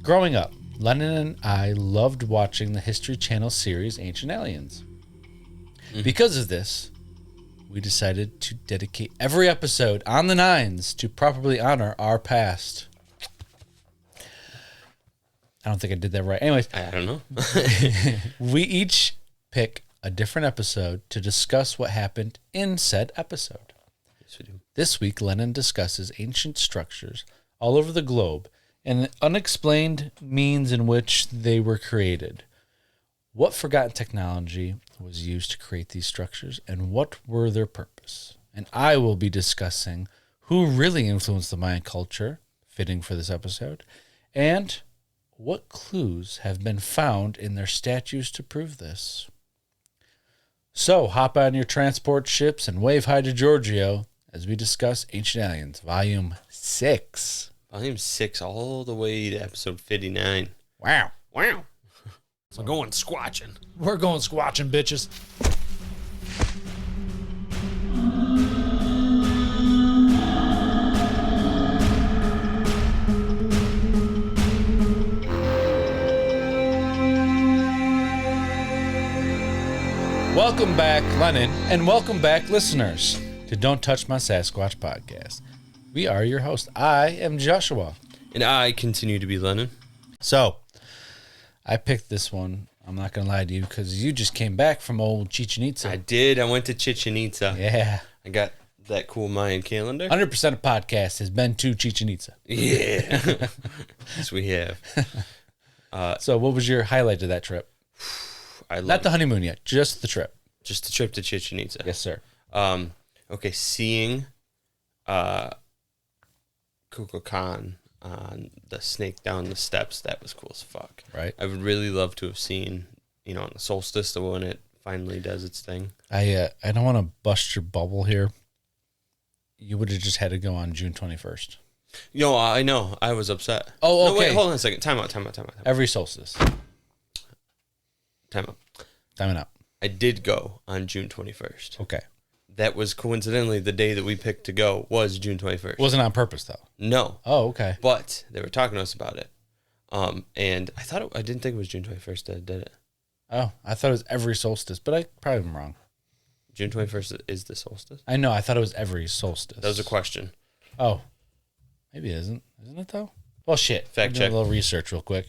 Growing up, Lennon and I loved watching the History Channel series Ancient Aliens. Because of this, we decided to dedicate every episode on the Nines to properly honor our past. I don't think I did that right. Anyways, I don't know. we each pick a different episode to discuss what happened in said episode. Yes, we do. This week, Lennon discusses ancient structures all over the globe and the unexplained means in which they were created. What forgotten technology was used to create these structures, and what were their purpose? And I will be discussing who really influenced the Mayan culture, fitting for this episode, and what clues have been found in their statues to prove this. So, hop on your transport ships and wave hi to Giorgio as we discuss Ancient Aliens, Volume 6. Volume 6 all the way to episode 59. Wow. Wow. We're going squatching. We're going squatching, bitches. Welcome back, Lennon, and welcome back, listeners, to Don't Touch My Sasquatch podcast. We are your hosts. I am Joshua. And I continue to be Lennon. So, I picked this one. I'm not going to lie to you because you just came back from old Chichen Itza. I did. I went to Chichen Itza. Yeah. I got that cool Mayan calendar. 100% of podcast has been to Chichen Itza. Yeah. Yes, we have. So, what was your highlight of that trip? Not the honeymoon yet, just the trip. Just the trip to Chichen Itza. Yes, sir. Okay, seeing Kukulkan on the snake down the steps, that was cool as fuck. Right. I would really love to have seen, on the solstice, the when it finally does its thing. I don't want to bust your bubble here. You would have just had to go on June 21st. I know. I was upset. Oh, okay. No, wait, hold on a second. Time out. Every solstice. Time out. Timing out. I did go on June 21st. Okay. That was coincidentally the day that we picked to go was June 21st. Wasn't on purpose, though. No. Oh, okay. But they were talking to us about it. And I didn't think it was June 21st that did it. Oh, I thought it was every solstice, but I probably am wrong. June 21st is the solstice? I know. I thought it was every solstice. That was a question. Oh. Maybe it isn't. Isn't it, though? Well, shit. Fact check. A little research real quick.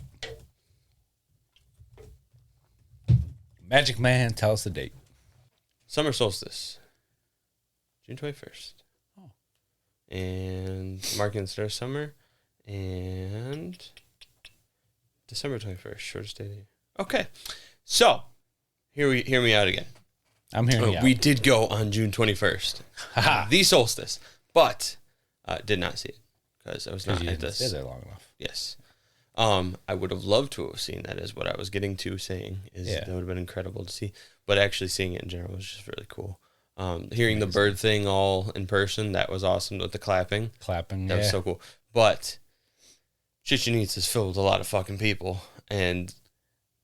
Magic Man, tell us the date. Summer solstice. June 21st. Oh. And marking the start of summer. And December 21st. Shortest day of the year. Okay. So, hear me out again. I'm hearing you out. We did go on June 21st. The solstice. But did not see it. Because I was not you at didn't this. stay there long enough. Yes. I would have loved to have seen that, is what I was getting to saying. That would have been incredible to see. But actually seeing it in general was just really cool. Hearing the bird thing all in person, that was awesome with the clapping. That was so cool. But Chichen Itza is filled with a lot of fucking people. And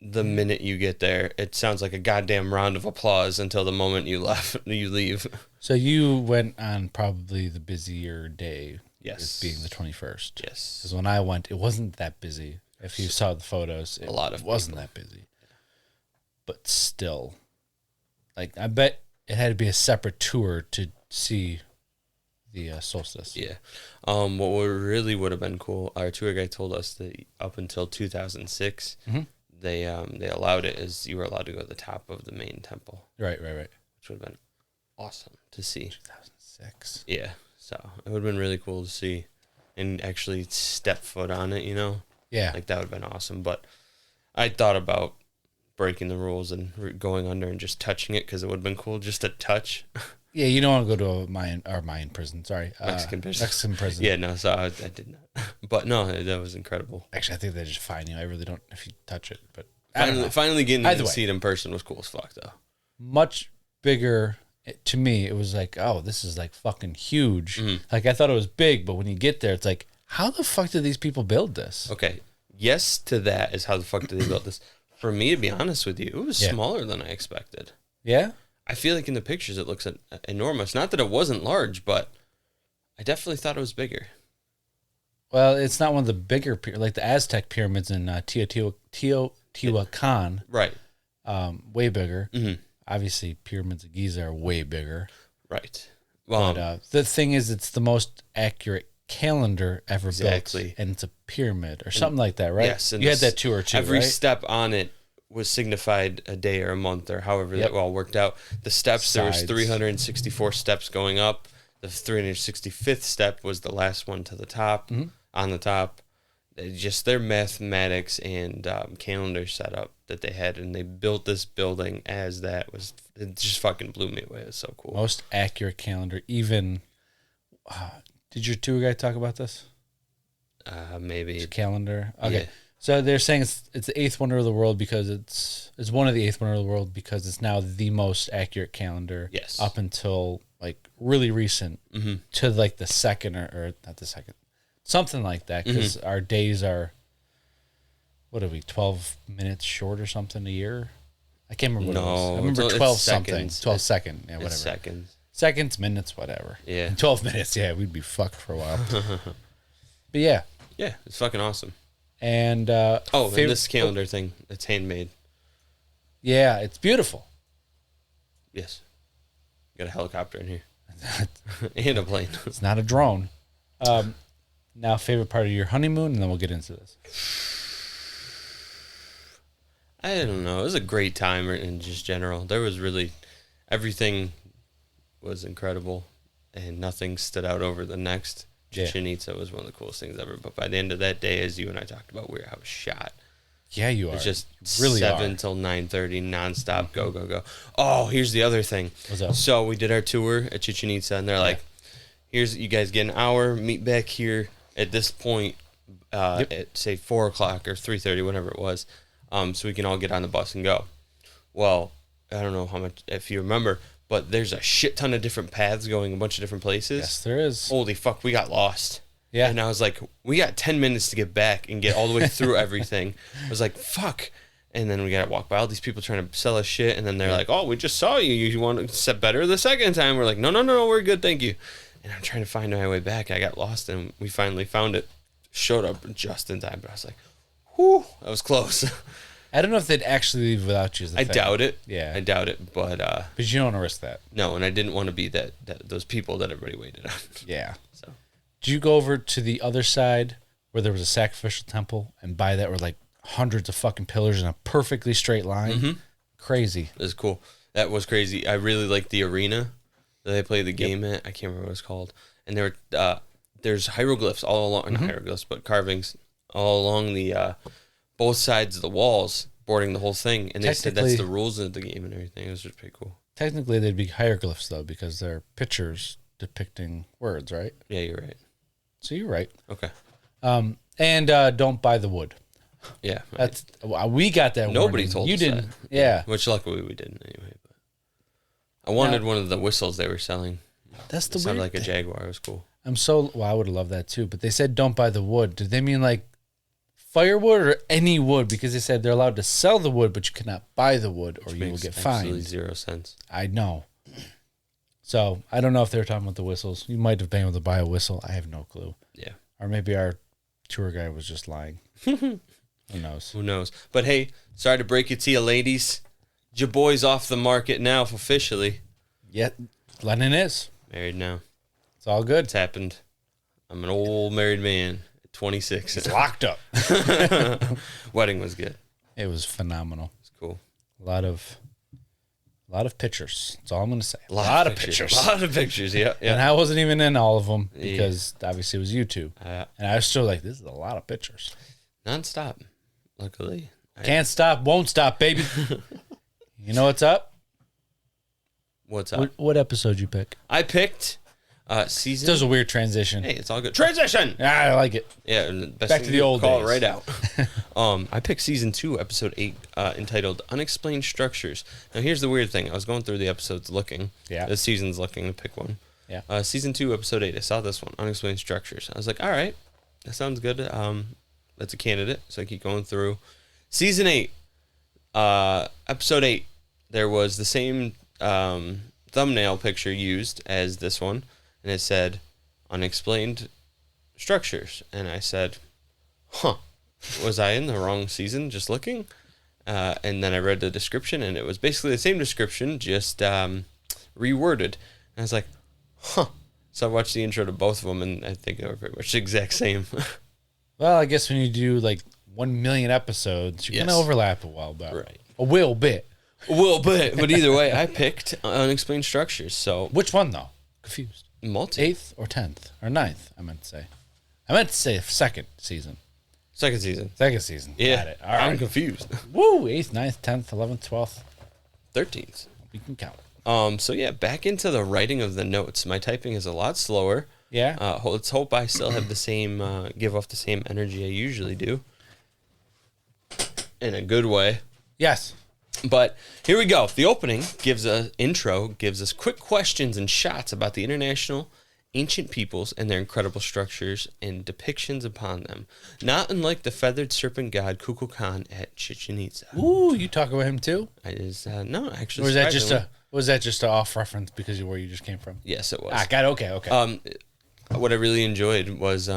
the minute you get there, it sounds like a goddamn round of applause until the moment you leave. So you went on probably the busier day. Yes. Being the 21st. Yes. Because when I went, it wasn't that busy. If you saw the photos, it wasn't that busy. But still, I bet it had to be a separate tour to see the solstice. Yeah. What really would have been cool, our tour guide told us that up until 2006, they allowed it as you were allowed to go to the top of the main temple. Right. Which would have been awesome to see. 2006. Yeah. So it would have been really cool to see and actually step foot on it, Yeah. That would have been awesome. But I thought about breaking the rules and going under and just touching it because it would have been cool just to touch. Yeah, you don't want to go to a Mayan prison. Sorry. Mexican prison. Yeah, no, so I did not. But no, that was incredible. Actually, I think they just fine you. I really don't if you touch it. But Finally getting to see it in person was cool as fuck, though. Much bigger. To me, it was like, oh, this is fucking huge. I thought it was big, but when you get there, it's like, how the fuck did these people build this? Okay. Yes to that is how the fuck did they build this. For me, to be honest with you, it was smaller than I expected. Yeah? I feel like in the pictures it looks enormous. Not that it wasn't large, but I definitely thought it was bigger. Well, it's not one of the bigger, like the Aztec pyramids in Teotihuacan. Right. Way bigger. Mm-hmm. Obviously, pyramids of Giza are way bigger. Right. But the thing is, it's the most accurate calendar ever built. And it's a pyramid or something like that, right? Yes. And you had that tour too, every right? step on it was signified a day or a month or however that all worked out. The steps, there was 364 steps going up. The 365th step was the last one to the top, on the top. Just their mathematics and calendar setup that they had, and they built this building as that was, it just fucking blew me away. It's so cool. Most accurate calendar. Even, did your tour guide talk about this? Maybe. It's calendar. Okay. Yeah. So they're saying it's the eighth wonder of the world because it's one of the eighth wonder of the world because it's now the most accurate calendar. Yes. Up until like really recent to like the second or not the second, something like that. Because our days are, what are we, 12 minutes short or something a year? I can't remember what it was. I remember 12 something. 12 seconds. Yeah, whatever. Seconds. Seconds, minutes, whatever. Yeah. In 12 minutes, yeah, we'd be fucked for a while. But yeah. Yeah, it's fucking awesome. And and this calendar thing, it's handmade. Yeah, it's beautiful. Yes. Got a helicopter in here. And a plane. It's not a drone. Now, favorite part of your honeymoon, and then we'll get into this. I don't know. It was a great time in just general. There was really, everything was incredible, and nothing stood out over the next. Chichen Itza was one of the coolest things ever. But by the end of that day, as you and I talked about, I was shot. Yeah, you are. It's just really 7 till 9:30 nonstop. Go, go, go. Oh, here's the other thing. What's up? So we did our tour at Chichen Itza, and they're like, "Here's, you guys get an hour. Meet back here at this point at say 4 o'clock or 3:30, whatever it was, so we can all get on the bus and go." Well, I don't know how much if you remember, but there's a shit ton of different paths going a bunch of different places. Yes, there is. Holy fuck, we got lost. Yeah. And I was like, we got 10 minutes to get back and get all the way through everything. I was like, fuck. And then we got to walk by all these people trying to sell us shit. And then they're like, oh, we just saw you. You want to set better the second time? We're like, no, we're good. Thank you. And I'm trying to find my way back. I got lost and we finally found it. Showed up just in time. But I was like, whew, that was close. I don't know if they'd actually leave without you. I doubt it. Yeah. I doubt it. But you don't want to risk that. No, and I didn't want to be that those people that everybody waited on. Yeah. So. Did you go over to the other side where there was a sacrificial temple, and by that were like hundreds of fucking pillars in a perfectly straight line? Crazy. It was cool. That was crazy. I really liked the arena that they played the game at. I can't remember what it's called. And there were there's hieroglyphs all along, not hieroglyphs, but carvings all along the both sides of the walls, boarding the whole thing. And they said that's the rules of the game and everything. It was just pretty cool. Technically, they'd be hieroglyphs though, because they're pictures depicting words, right? Yeah, you're right. So you're right. Okay. And don't buy the wood. Yeah. That's we got that. Nobody warning. told you us didn't. that. Yeah. Which luckily we didn't anyway. But I wanted one of the whistles they were selling. That's the it sounded weird like a thing. Jaguar. It was cool. I would have loved that too. But they said don't buy the wood. Did they mean like firewood or any wood? Because they said they're allowed to sell the wood, but you cannot buy the wood or you will get fined. Absolutely 0 cents. I know. So I don't know if they were talking about the whistles. You might have been able to buy a whistle. I have no clue. Yeah. Or maybe our tour guide was just lying. Who knows? Who knows? But hey, sorry to break it to you, ladies. Your boy's off the market now officially. Yeah, Lennon is. Married now. It's all good. It's happened. I'm an old married man at 26. It's locked up. Wedding was good. It was phenomenal. It's cool. A lot of pictures. That's all I'm going to say. A lot of pictures. A lot of pictures, yeah. And I wasn't even in all of them because obviously it was YouTube. And I was still like, this is a lot of pictures. Non-stop, luckily. Can't stop, won't stop, baby. You know what's up? What's up? What episode you pick? I picked season... That was a weird transition. Hey, it's all good. Transition! I like it. Yeah, best Back to the old call days. It right out. I picked season 2, episode 8, entitled Unexplained Structures. Now, here's the weird thing. I was going through the episodes looking. Yeah. The season's looking to pick one. Yeah. Season 2, episode 8. I saw this one, Unexplained Structures. I was like, all right, that sounds good. That's a candidate. So I keep going through. Season 8, episode 8, there was the same thumbnail picture used as this one. And it said, Unexplained structures. And I said, huh, was I in the wrong season just looking? And then I read the description, and it was basically the same description, just reworded. And I was like, huh. So I watched the intro to both of them, and I think they were pretty much the exact same. Well, I guess when you do like 1 million episodes, you're going to overlap a while bit. Right. A little bit. A little bit. But either way, I picked Unexplained Structures. So which one, though? Confused. Multi. 8th or 10th? Or 9th, I meant to say. I meant to say second season. Second season. Second season. Yeah. Got it. All right. I'm confused. Woo! 8th, 9th, 10th, 11th, 12th. 13th. We can count. So yeah, back into the writing of the notes. My typing is a lot slower. Yeah. Let's hope I still have the same, give off the same energy I usually do. In a good way. Yes. But here we go. The opening gives us quick questions and shots about the international ancient peoples and their incredible structures and depictions upon them. Not unlike the feathered serpent god Kukulkan at Chichen Itza. Ooh, you talk about him too? No, actually. Or was that just a off reference because of where you just came from? Yes, it was. Got it. Okay. What I really enjoyed was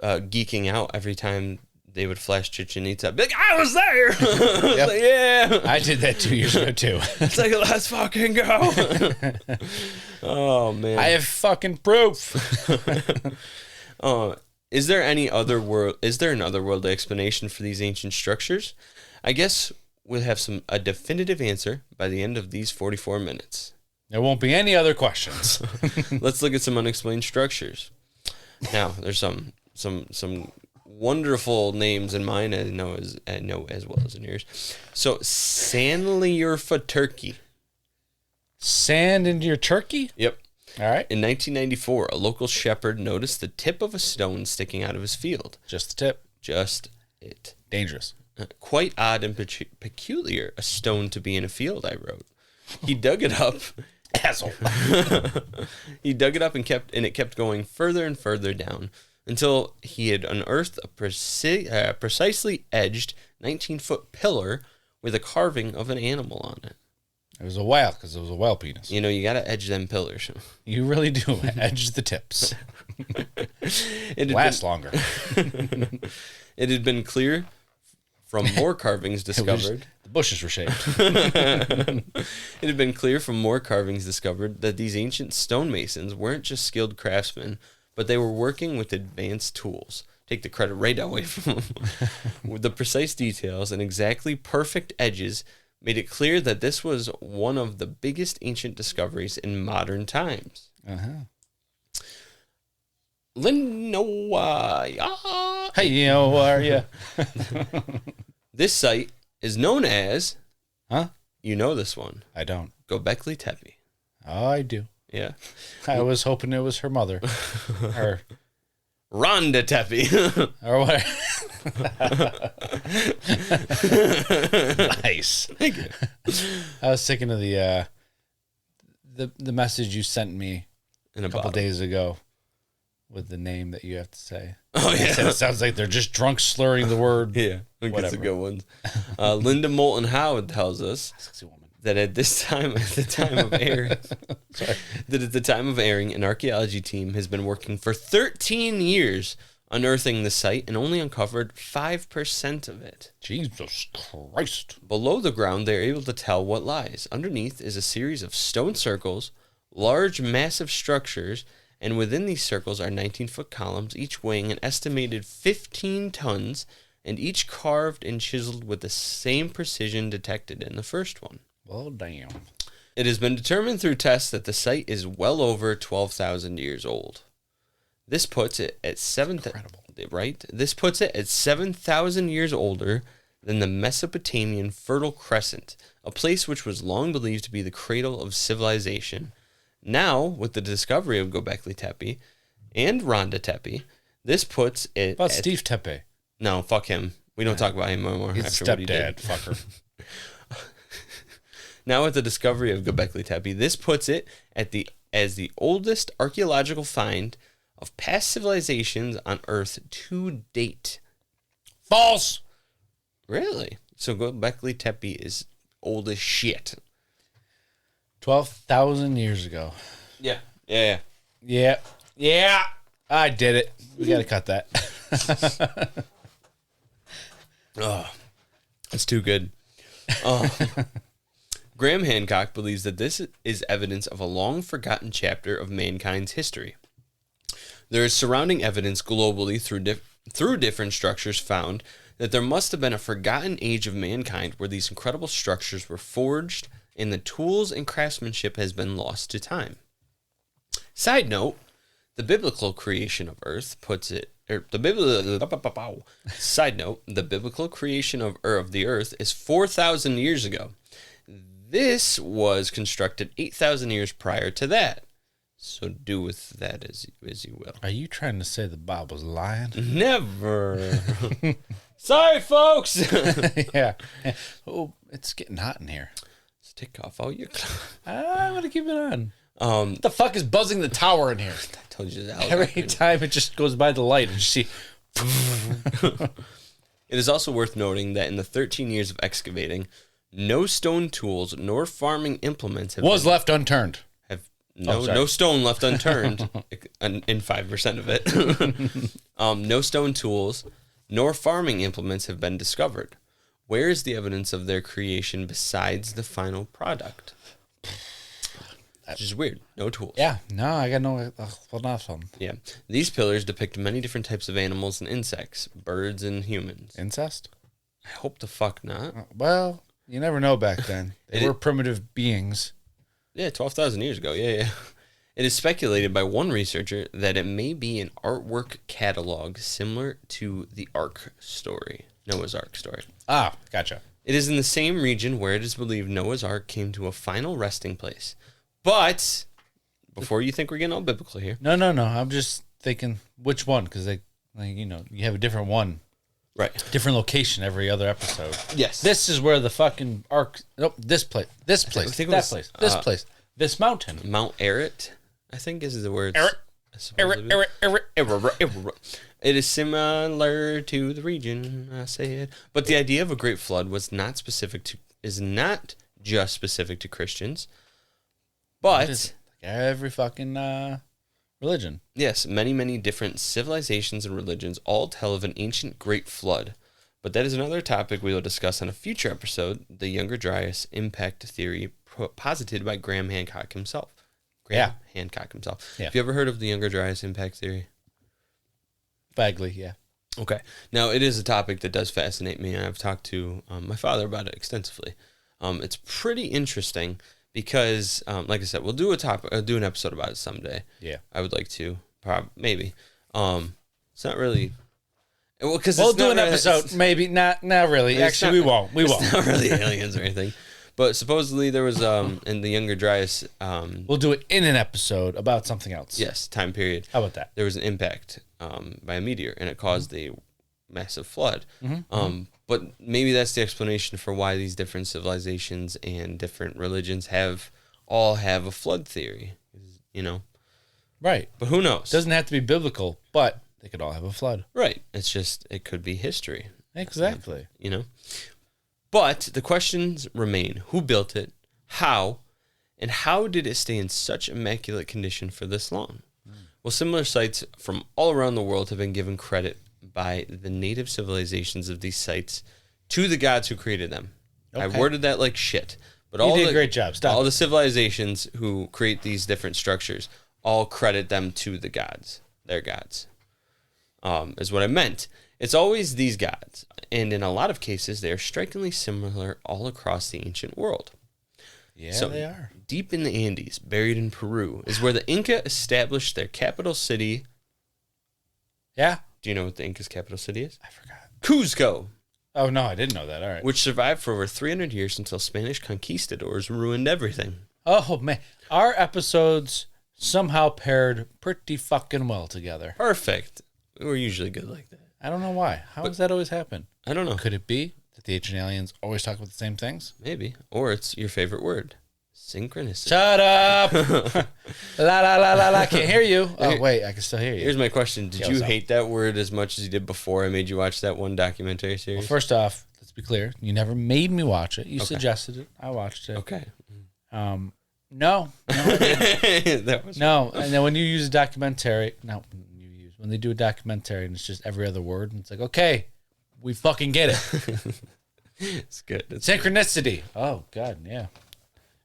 geeking out every time they would flash Chichen Itza. Be like, I was there. I was like, yeah. I did that 2 years ago too. It's like, let's fucking go. Oh man. I have fucking proof. Is there an otherworldly explanation for these ancient structures? I guess we'll have a definitive answer by the end of these 44 minutes. There won't be any other questions. Let's look at some unexplained structures. Now, there's some wonderful names in mine. I know as well as in yours. So, Sanliurfa, Turkey. Sand into your turkey? Yep. All right. In 1994, a local shepherd noticed the tip of a stone sticking out of his field. Just the tip. Just it. Dangerous. Quite odd and peculiar, a stone to be in a field, I wrote. He dug it up. Asshole. He dug it up and it kept going further and further down until he had unearthed a precisely edged 19-foot pillar with a carving of an animal on it. It was a whale because it was a whale penis. You know, you got to edge them pillars. You really do. Edge the tips. It lasts longer. It had been clear from more carvings discovered. The bushes were shaped. It had been clear from more carvings discovered that these ancient stonemasons weren't just skilled craftsmen, but they were working with advanced tools. Take the credit right away from them. With the precise details and exactly perfect edges made it clear that this was one of the biggest ancient discoveries in modern times. Hey, how are you? This site is known as... Huh? You know this one. I don't. Gobekli Tepe. Oh, I do. Yeah. I was hoping it was her mother. Her... Ronda Tepe. Or what? Nice. I was thinking of the message you sent me a couple days ago with the name that you have to say. Oh, yeah. It sounds like they're just drunk slurring the word. Yeah, it's a good one. Linda Moulton Howard tells us that at the time of airing, an archaeology team has been working for 13 years unearthing the site and only uncovered 5% of it. Jesus Christ. Below the ground, they're able to tell what lies. Underneath is a series of stone circles, large, massive structures, and within these circles are 19-foot columns, each weighing an estimated 15 tons, and each carved and chiseled with the same precision detected in the first one. Well, damn. It has been determined through tests that the site is well over 12,000 years old. This puts it at 7,000 years older than the Mesopotamian Fertile Crescent, a place which was long believed to be the cradle of civilization. Now, with the discovery of Gobekli Tepe and Ronda Tepe, this puts it About Steve Tepe. No, fuck him. We don't talk about him anymore. He's stepdad, fucker. Now, with the discovery of Gobekli Tepe, this puts it as the oldest archaeological find of past civilizations on Earth to date. False! Really? So Gobekli Tepe is old as shit. 12,000 years ago. Yeah. Yeah. I did it. We got to cut that. Oh, it's too good. Graham Hancock believes that this is evidence of a long-forgotten chapter of mankind's history. There is surrounding evidence globally through different structures found that there must have been a forgotten age of mankind where these incredible structures were forged and the tools and craftsmanship has been lost to time. Side note, the biblical creation of Earth puts it, Side note, the biblical creation of the Earth is 4,000 years ago. This was constructed 8,000 years prior to that. So do with that as you will. Are you trying to say the Bible's lying? Never. Sorry, folks. Yeah. Oh, it's getting hot in here. Let's take off all your clothes. I'm going to keep it on. What the fuck is buzzing the tower in here? I told you that. Every time it just goes by the light and you see. It is also worth noting that in the 13 years of excavating, no stone tools nor farming implements have left unturned. No stone left unturned in 5% of it. No stone tools nor farming implements have been discovered. Where is the evidence of their creation besides the final product? Which is weird. No tools. Yeah. No, I got no. Well, not some. Yeah. These pillars depict many different types of animals and insects, birds and humans. Incest? I hope the fuck not. Well, you never know back then. They were primitive beings. Yeah, 12,000 years ago. Yeah. It is speculated by one researcher that it may be an artwork catalog similar to the Ark story, Noah's Ark story. Ah, gotcha. It is in the same region where it is believed Noah's Ark came to a final resting place. But before you think we're getting all biblical here. No. I'm just thinking which one, because you have a different one. Right. Different location every other episode. Yes. This is where the fucking ark. Nope. This place. This place. That place. This place. This mountain. Mount Ararat, I think is the word. Ararat. It is similar to the region, I said. But the idea of a great flood is not just specific to Christians. But every fucking religion. Yes, many different civilizations and religions all tell of an ancient great flood. But that is another topic we will discuss on a future episode, the Younger Dryas impact theory posited by Graham Hancock himself. Hancock himself. Yeah. Have you ever heard of the Younger Dryas impact theory? Vaguely, yeah. Okay. Now, it is a topic that does fascinate me, and I've talked to my father about it extensively. It's pretty interesting. Because, like I said, we'll do an episode about it someday. Yeah, I would like to, maybe. It's not really. Well, because we'll do an episode, maybe not really. Actually, we won't. It's not really aliens or anything. But supposedly there was in the Younger Dryas. We'll do it in an episode about something else. Yes, time period. How about that? There was an impact by a meteor, and it caused a massive flood. But maybe that's the explanation for why these different civilizations and different religions all have a flood theory, Right. But who knows? It doesn't have to be biblical, but they could all have a flood. Right. It's just, it could be history. Exactly. But the questions remain. Who built it? How? And how did it stay in such immaculate condition for this long? Well, similar sites from all around the world have been given credit by the native civilizations of these sites to the gods who created them. Okay. I worded that like shit. But you did a great job. Stop. All the civilizations who create these different structures all credit them to the gods. Their gods. Is what I meant. It's always these gods. And in a lot of cases, they are strikingly similar all across the ancient world. Yeah, so, they are. Deep in the Andes, buried in Peru, is where the Inca established their capital city. Yeah. Do you know what the Inca's capital city is? I forgot. Cuzco. Oh, no, I didn't know that. All right. Which survived for over 300 years until Spanish conquistadors ruined everything. Oh, man. Our episodes somehow paired pretty fucking well together. Perfect. We're usually good like that. I don't know why. How does that always happen? I don't know. Could it be that the ancient aliens always talk about the same things? Maybe. Or it's your favorite word. Synchronicity. Shut up! La la la la la. Can't hear you. Oh wait, I can still hear you. Here's my question: did you hate that word as much as you did before I made you watch that one documentary series? Well, first off, let's be clear: you never made me watch it. You suggested it. I watched it. Okay. No, I didn't. No. And then when you use a documentary, when they do a documentary and it's just every other word. And it's like, okay, we fucking get it. It's good. Synchronicity. Oh, God, yeah.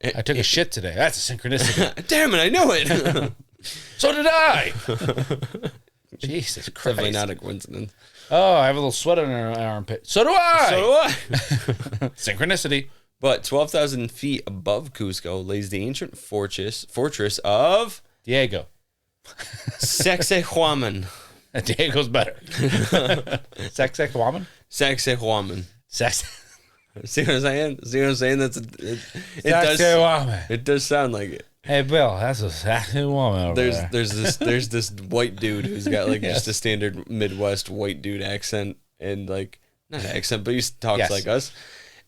I took a shit today. That's a synchronicity. Damn it, I know it. So did I. Jesus Christ. Definitely not a coincidence. Oh, I have a little sweat on our armpit. So do I. So do I. Synchronicity. But 12,000 feet above Cusco lays the ancient fortress of Diego. Sacsayhuaman. Diego's better. Sacsayhuaman? Sacsayhuaman. See what I'm saying? It does sound like it. Hey, Bill, that's a Sacsayhuaman over there. There's this white dude who's got like just a standard Midwest white dude accent and like not accent, but he talks like us.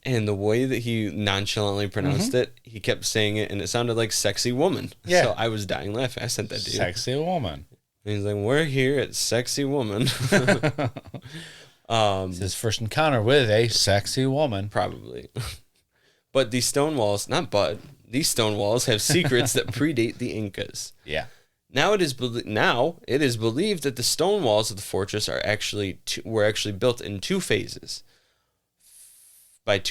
And the way that he nonchalantly pronounced it, he kept saying it, and it sounded like sexy woman. Yeah. So I was dying laughing. I sent that to you. Sexy woman. And he's like, we're here at Sexy Woman. It's his first encounter with a sexy woman. Probably. But these stone walls have secrets that predate the Incas. Yeah. Now it is believed that the stone walls of the fortress were actually built in two phases. In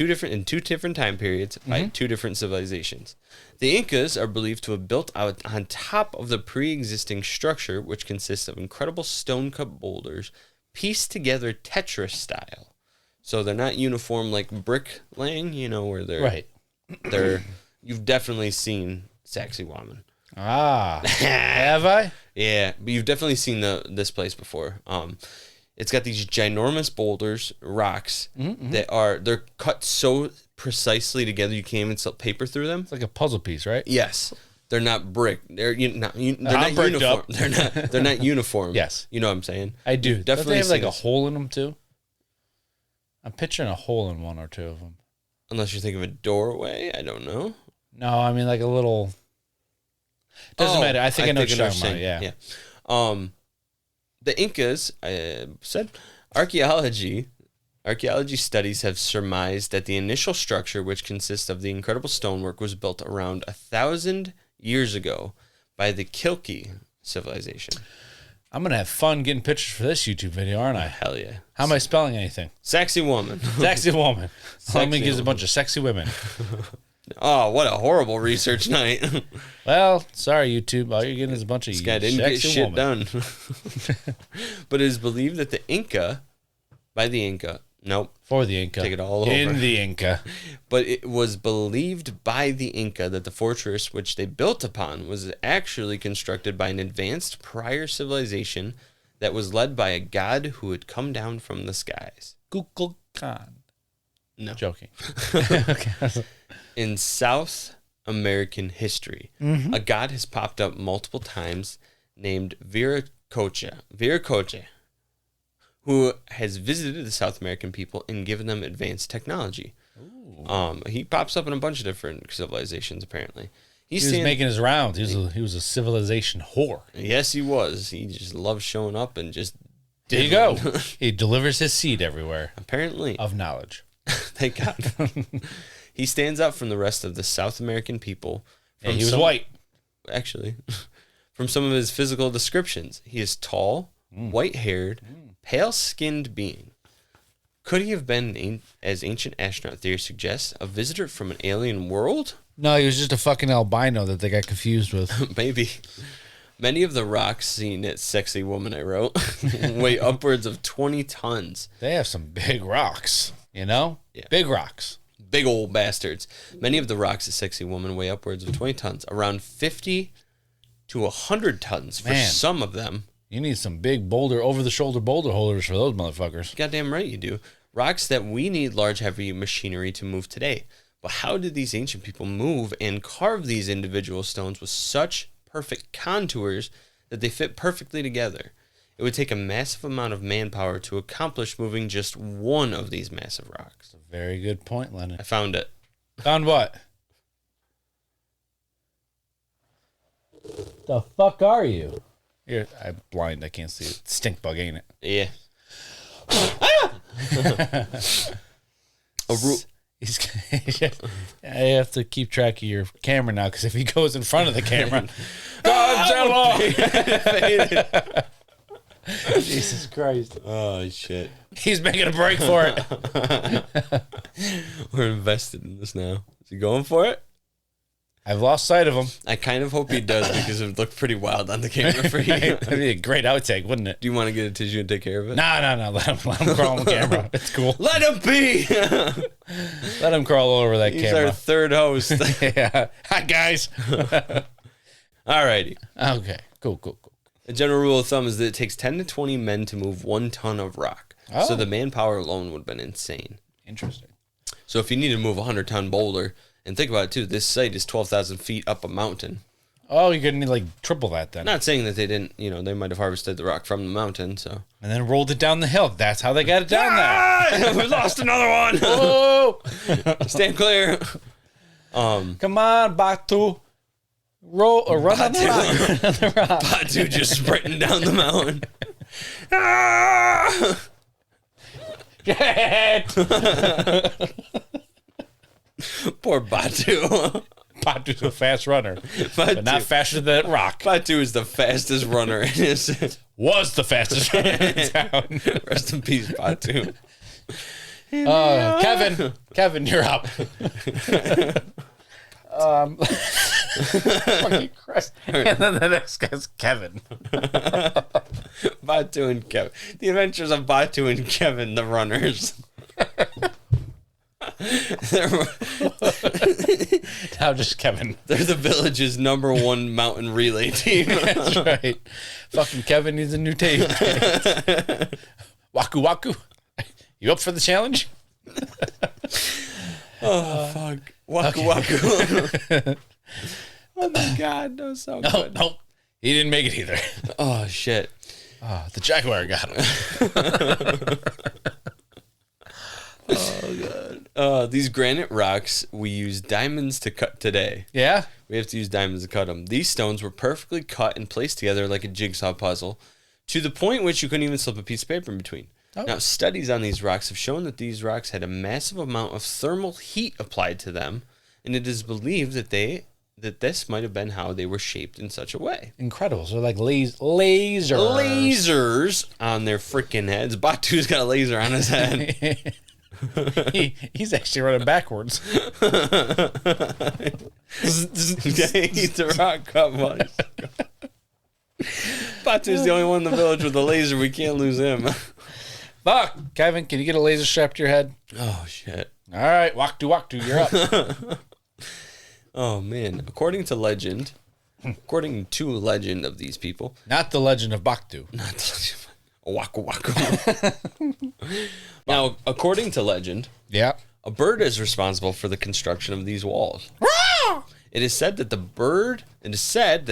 two different time periods by two different civilizations. The Incas are believed to have built out on top of the pre-existing structure, which consists of incredible stone-cut boulders pieced together Tetris style. So they're not uniform like brick laying, where they're you've definitely seen Sacsayhuaman. Ah, have I? Yeah, but you've definitely seen this place before. It's got these ginormous boulders, rocks they're cut so precisely together you can't even slip paper through them. It's like a puzzle piece, right? Yes, they're not brick. They're not uniform. They're not uniform. Yes, you know what I'm saying. I do. Definitely Don't they have like a hole in them too? I'm picturing a hole in one or two of them. Unless you think of a doorway, I don't know. No, I mean like a little. Doesn't matter. I think I know what you're talking about. Yeah. The Incas, I said, archaeology studies have surmised that the initial structure, which consists of the incredible stonework, was built around 1,000 years ago by the Kilki civilization. I'm going to have fun getting pictures for this YouTube video, aren't I? Hell yeah. How am I spelling anything? Sexy woman. Sexy woman. Olmecs gives a bunch of sexy women. Oh, what a horrible research night. Well, sorry, YouTube. All you're getting is a bunch of this guy didn't get shit woman. done. But it is believed that for the Inca. Take it all over. In the Inca. But it was believed by the Inca that the fortress which they built upon was actually constructed by an advanced prior civilization that was led by a god who had come down from the skies. Google Khan. No. Joking. Okay. In South American history, a god has popped up multiple times named Viracocha, who has visited the South American people and given them advanced technology. He pops up in a bunch of different civilizations, apparently. He was making his rounds. He was a civilization whore. Yes, he was. He just loves showing up and just... There you go. He delivers his seed everywhere. Apparently. Of knowledge. Thank God. He stands out from the rest of the South American people. And he was white. Actually. From some of his physical descriptions. He is tall, white-haired, pale-skinned being. Could he have been, as ancient astronaut theory suggests, a visitor from an alien world? No, he was just a fucking albino that they got confused with. Maybe. Many of the rocks seen at Sexy Woman, I wrote, weigh upwards of 20 tons. They have some big rocks, Yeah. Big rocks. Big old bastards. Many of the rocks at Sexy Woman weigh upwards of 20 tons. Around 50 to 100 tons for some of them. You need some big boulder, over-the-shoulder boulder holders for those motherfuckers. Goddamn right you do. Rocks that we need large, heavy machinery to move today. But how did these ancient people move and carve these individual stones with such perfect contours that they fit perfectly together? It would take a massive amount of manpower to accomplish moving just one of these massive rocks. That's a very good point, Lennon. I found it. Found what? The fuck are you? Here, I'm blind. I can't see it. Stink bug, ain't it? Yeah. I have to keep track of your camera now because if he goes in front of the camera, Godzilla! Jesus Christ. Oh, shit. He's making a break for it. We're invested in this now. Is he going for it? I've lost sight of him. I kind of hope he does because it would look pretty wild on the camera for you. That'd be a great outtake, wouldn't it? Do you want to get a tissue and take care of it? No. Let him crawl on the camera. It's cool. Let him be! Let him crawl over that He's camera. our third host. Yeah. Hi, guys. Alrighty. Okay. Cool. A general rule of thumb is that it takes 10 to 20 men to move 1 ton of rock. Oh. So the manpower alone would have been insane. Interesting. So if you need to move a 100-ton boulder, and think about it too, this site is 12,000 feet up a mountain. Oh, you're going to need like triple that then. Not saying that they didn't, they might have harvested the rock from the mountain, so. And then rolled it down the hill. That's how they got it down there. We lost another one. Whoa! Stand clear. Come on, Batu. Roll or run on the rock. Batu just sprinting down the mountain. Ah! Poor Batu. Batu's a fast runner, but not faster than that rock. Batu is the fastest runner in his. Was the fastest runner in town. Rest in peace, Batu. Kevin, you're up. Fucking Christ. And then the next guy's Kevin. Batu and Kevin. The Adventures of Batu and Kevin, the runners. Now just Kevin. They're the village's #1 mountain relay team. That's right. Fucking Kevin needs a new team. Waku. You up for the challenge? Oh, fuck. Waku. Oh, my God. That was so good. Nope. He didn't make it either. Oh, shit. Oh, the Jaguar got him. Oh, God. These granite rocks, we use diamonds to cut today. Yeah? We have to use diamonds to cut them. These stones were perfectly cut and placed together like a jigsaw puzzle, to the point which you couldn't even slip a piece of paper in between. Oh. Now, studies on these rocks have shown that these rocks had a massive amount of thermal heat applied to them, and it is believed that this might have been how they were shaped in such a way. Incredible. So like lasers. Lasers on their freaking heads. Batu's got a laser on his head. He's actually running backwards. He's the rock cut, buddy. Batu's the only one in the village with a laser. We can't lose him. Fuck, Kevin, can you get a laser strapped to your head? Oh, shit. All right, Waktu, you're up. Oh, man. According to legend of these people. Not the legend of Baktu. Not the legend. Waku. Now, according to legend, a bird is responsible for the construction of these walls. It is said that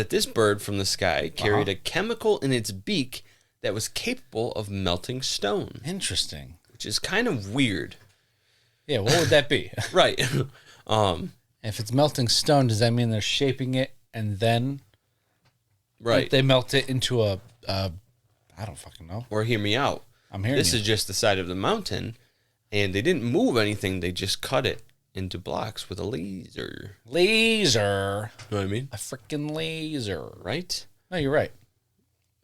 this bird from the sky carried a chemical in its beak that was capable of melting stone. Interesting. Which is kind of weird. Yeah, what would that be? Right. If it's melting stone, does that mean they're shaping it and then they melt it into a I don't fucking know. Or hear me out. I'm hearing This is just the side of the mountain, and they didn't move anything. They just cut it into blocks with a laser. Laser. You know what I mean? A freaking laser. Right? No, you're right.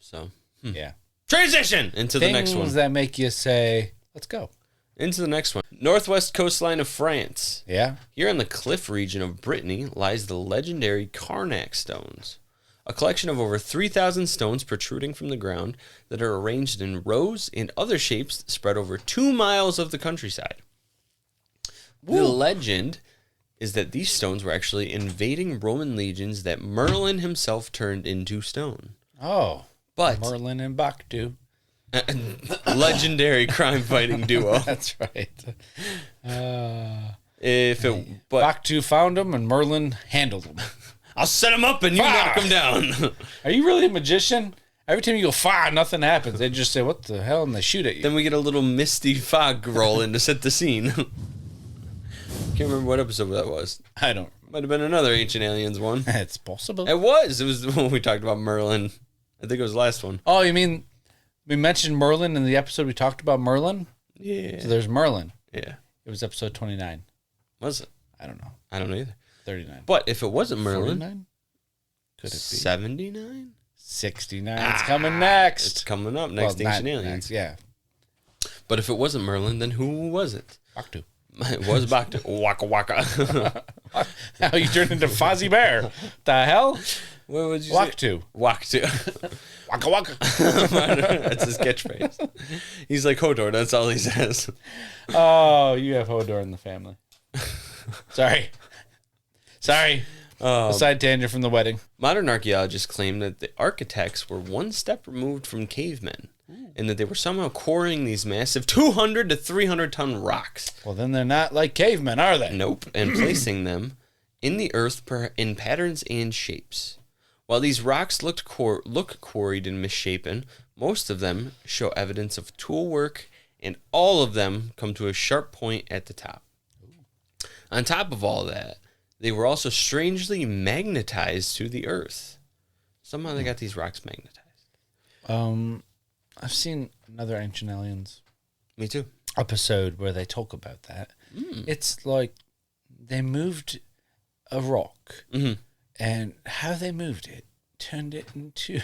So, yeah. Transition into the next one. Things that make you say, let's go. Into the next one. Northwest coastline of France. Yeah. Here in the cliff region of Brittany lies the legendary Carnac Stones, a collection of over 3,000 stones protruding from the ground that are arranged in rows and other shapes spread over 2 miles of the countryside. Woo. The legend is that these stones were actually invading Roman legions that Merlin himself turned into stone. Oh. But Merlin and Baktu. Legendary crime-fighting duo. That's right. Baktu found him and Merlin handled him. I'll set him up and you knock him down. Are you really a magician? Every time you go, fire, nothing happens. They just say, what the hell? And they shoot at you. Then we get a little misty fog roll in to set the scene. Can't remember what episode that was. I don't. Might have been another Ancient Aliens one. It's possible. It was. It was when we talked about Merlin. I think it was the last one. Oh, you mean we mentioned Merlin in the episode we talked about Merlin? Yeah. So there's Merlin. Yeah. It was episode 29. Was it? I don't know. I don't know either. 39. But if it wasn't Merlin, 49? Could it be? 79? 69's coming next. It's coming up next. Ancient Aliens. Yeah. But if it wasn't Merlin, then who was it? Batu. It was Batu. Waka waka. How you turned into Fozzie Bear? The hell? What would you Waktu. say? Waktu. Waka waka. That's his catchphrase. He's like Hodor. That's all he says. Oh, you have Hodor in the family. Sorry. A side tangent from the wedding. Modern archaeologists claim that the architects were one step removed from cavemen, and that they were somehow quarrying these massive 200 to 300 ton rocks. Well, then they're not like cavemen, are they? Nope. And placing them in the earth in patterns and shapes. While these rocks look quarried and misshapen, most of them show evidence of tool work, and all of them come to a sharp point at the top. On top of all that, they were also strangely magnetized to the earth. Somehow they got these rocks magnetized. I've seen another Ancient Aliens. Me too. Episode where they talk about that. It's like they moved a rock, and how they moved it turned it into.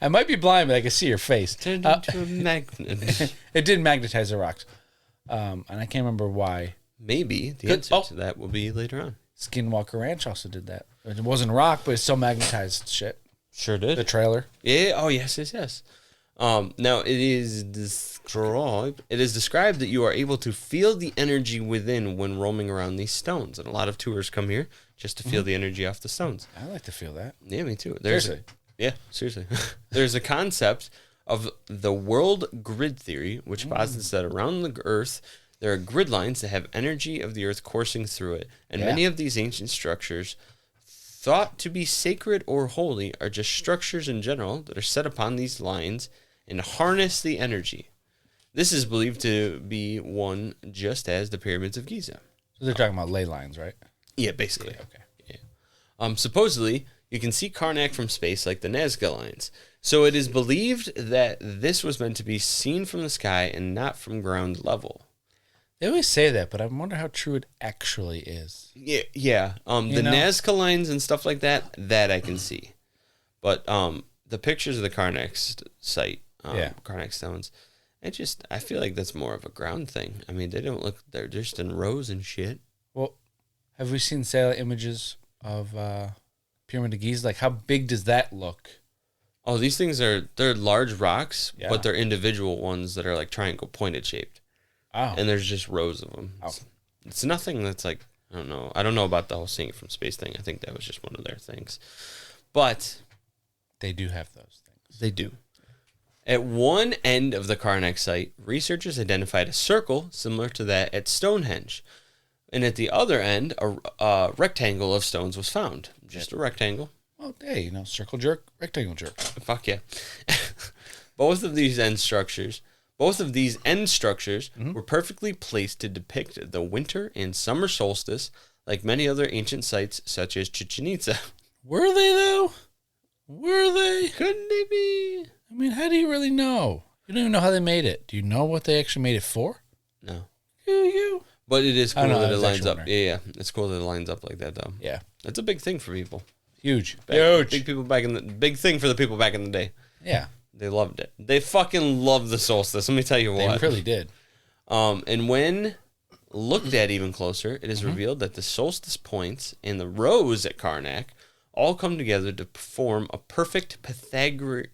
I might be blind, but I can see your face. Turned into a magnet. It did magnetize the rocks, and I can't remember why. Maybe the answer to that will be later on. Skinwalker Ranch also did that. It wasn't rock, but it still magnetized shit. Sure did. The trailer. Yeah. Oh, yes. Now it is described that you are able to feel the energy within when roaming around these stones, and a lot of tours come here just to feel the energy off the stones. I like to feel that. Yeah, me too. Seriously. Seriously. There's a concept of the world grid theory, which posits that around the Earth there are grid lines that have energy of the Earth coursing through it, and many of these ancient structures, thought to be sacred or holy, are just structures in general that are set upon these lines and harness the energy. This is believed to be one just as the pyramids of Giza. So they're talking about ley lines, right? Yeah, basically. Yeah, okay. Yeah. Supposedly, you can see Carnac from space like the Nazca lines. So it is believed that this was meant to be seen from the sky and not from ground level. They always say that, but I wonder how true it actually is. Yeah. The Nazca lines and stuff like that I can see. But the pictures of the Carnac site, Carnac Stones, I feel like that's more of a ground thing. I mean, they're just in rows and shit. Well, have we seen satellite images of Pyramid of Giza? Like, how big does that look? Oh, these things they're large rocks, but they're individual ones that are like triangle pointed shaped. Oh. And there's just rows of them. Oh. It's nothing that's like, I don't know. I don't know about the whole seeing it from space thing. I think that was just one of their things. But they do have those things. They do. At one end of the Carnac site, researchers identified a circle similar to that at Stonehenge. And at the other end, a rectangle of stones was found. Just a rectangle. Oh, hey, circle jerk, rectangle jerk. Fuck yeah. Both of these end structures were perfectly placed to depict the winter and summer solstice, like many other ancient sites, such as Chichen Itza. Were they, though? Were they? Couldn't they be? I mean, how do you really know? You don't even know how they made it. Do you know what they actually made it for? No. Do you? But it is cool that it lines up. Yeah. It's cool that it lines up like that, though. Yeah. That's a big thing for people. Huge. Big thing for the people back in the day. Yeah. They loved it. They fucking loved the solstice. Let me tell you what. They really did. And when looked at even closer, it is revealed that the solstice points and the rows at Carnac all come together to form a perfect Pythagorean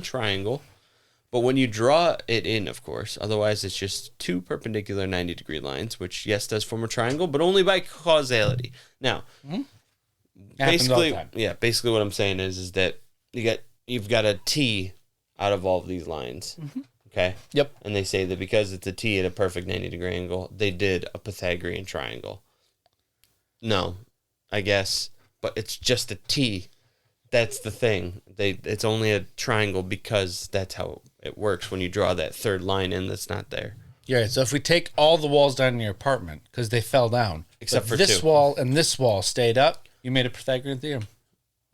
triangle. But when you draw it in, of course, otherwise it's just two perpendicular 90-degree lines, which, yes, does form a triangle, but only by causality. Now, basically what I'm saying is that you've got a T out of all of these lines. Okay? Yep. And they say that because it's a T at a perfect 90-degree angle, they did a Pythagorean triangle. No, I guess, but it's just a T. That's the thing. It's only a triangle because that's how it works when you draw that third line in that's not there. Yeah, so if we take all the walls down in your apartment, because they fell down, except for this wall and this wall stayed up, you made a Pythagorean theorem.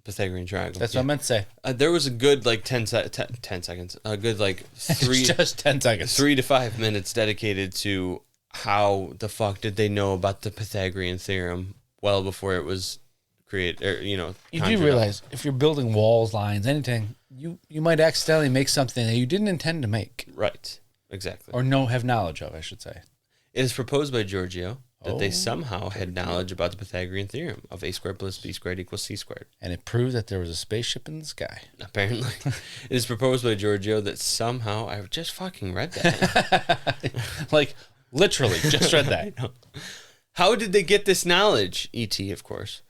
Pythagorean triangle. That's what I meant to say. There was a good 10 seconds. A good 3 just 10 seconds. 3 to 5 minutes dedicated to how the fuck did they know about the Pythagorean theorem well before it was create, or you do realize if you're building walls, lines, anything, you might accidentally make something that you didn't intend to make. Right. Exactly. Or have knowledge of, I should say. It is proposed by Giorgio that they somehow had knowledge about the Pythagorean theorem of a squared plus b squared equals c squared. And it proved that there was a spaceship in the sky. Apparently. It is proposed by Giorgio that somehow, I just fucking read that. Like, literally, just read that. How did they get this knowledge? E.T., of course.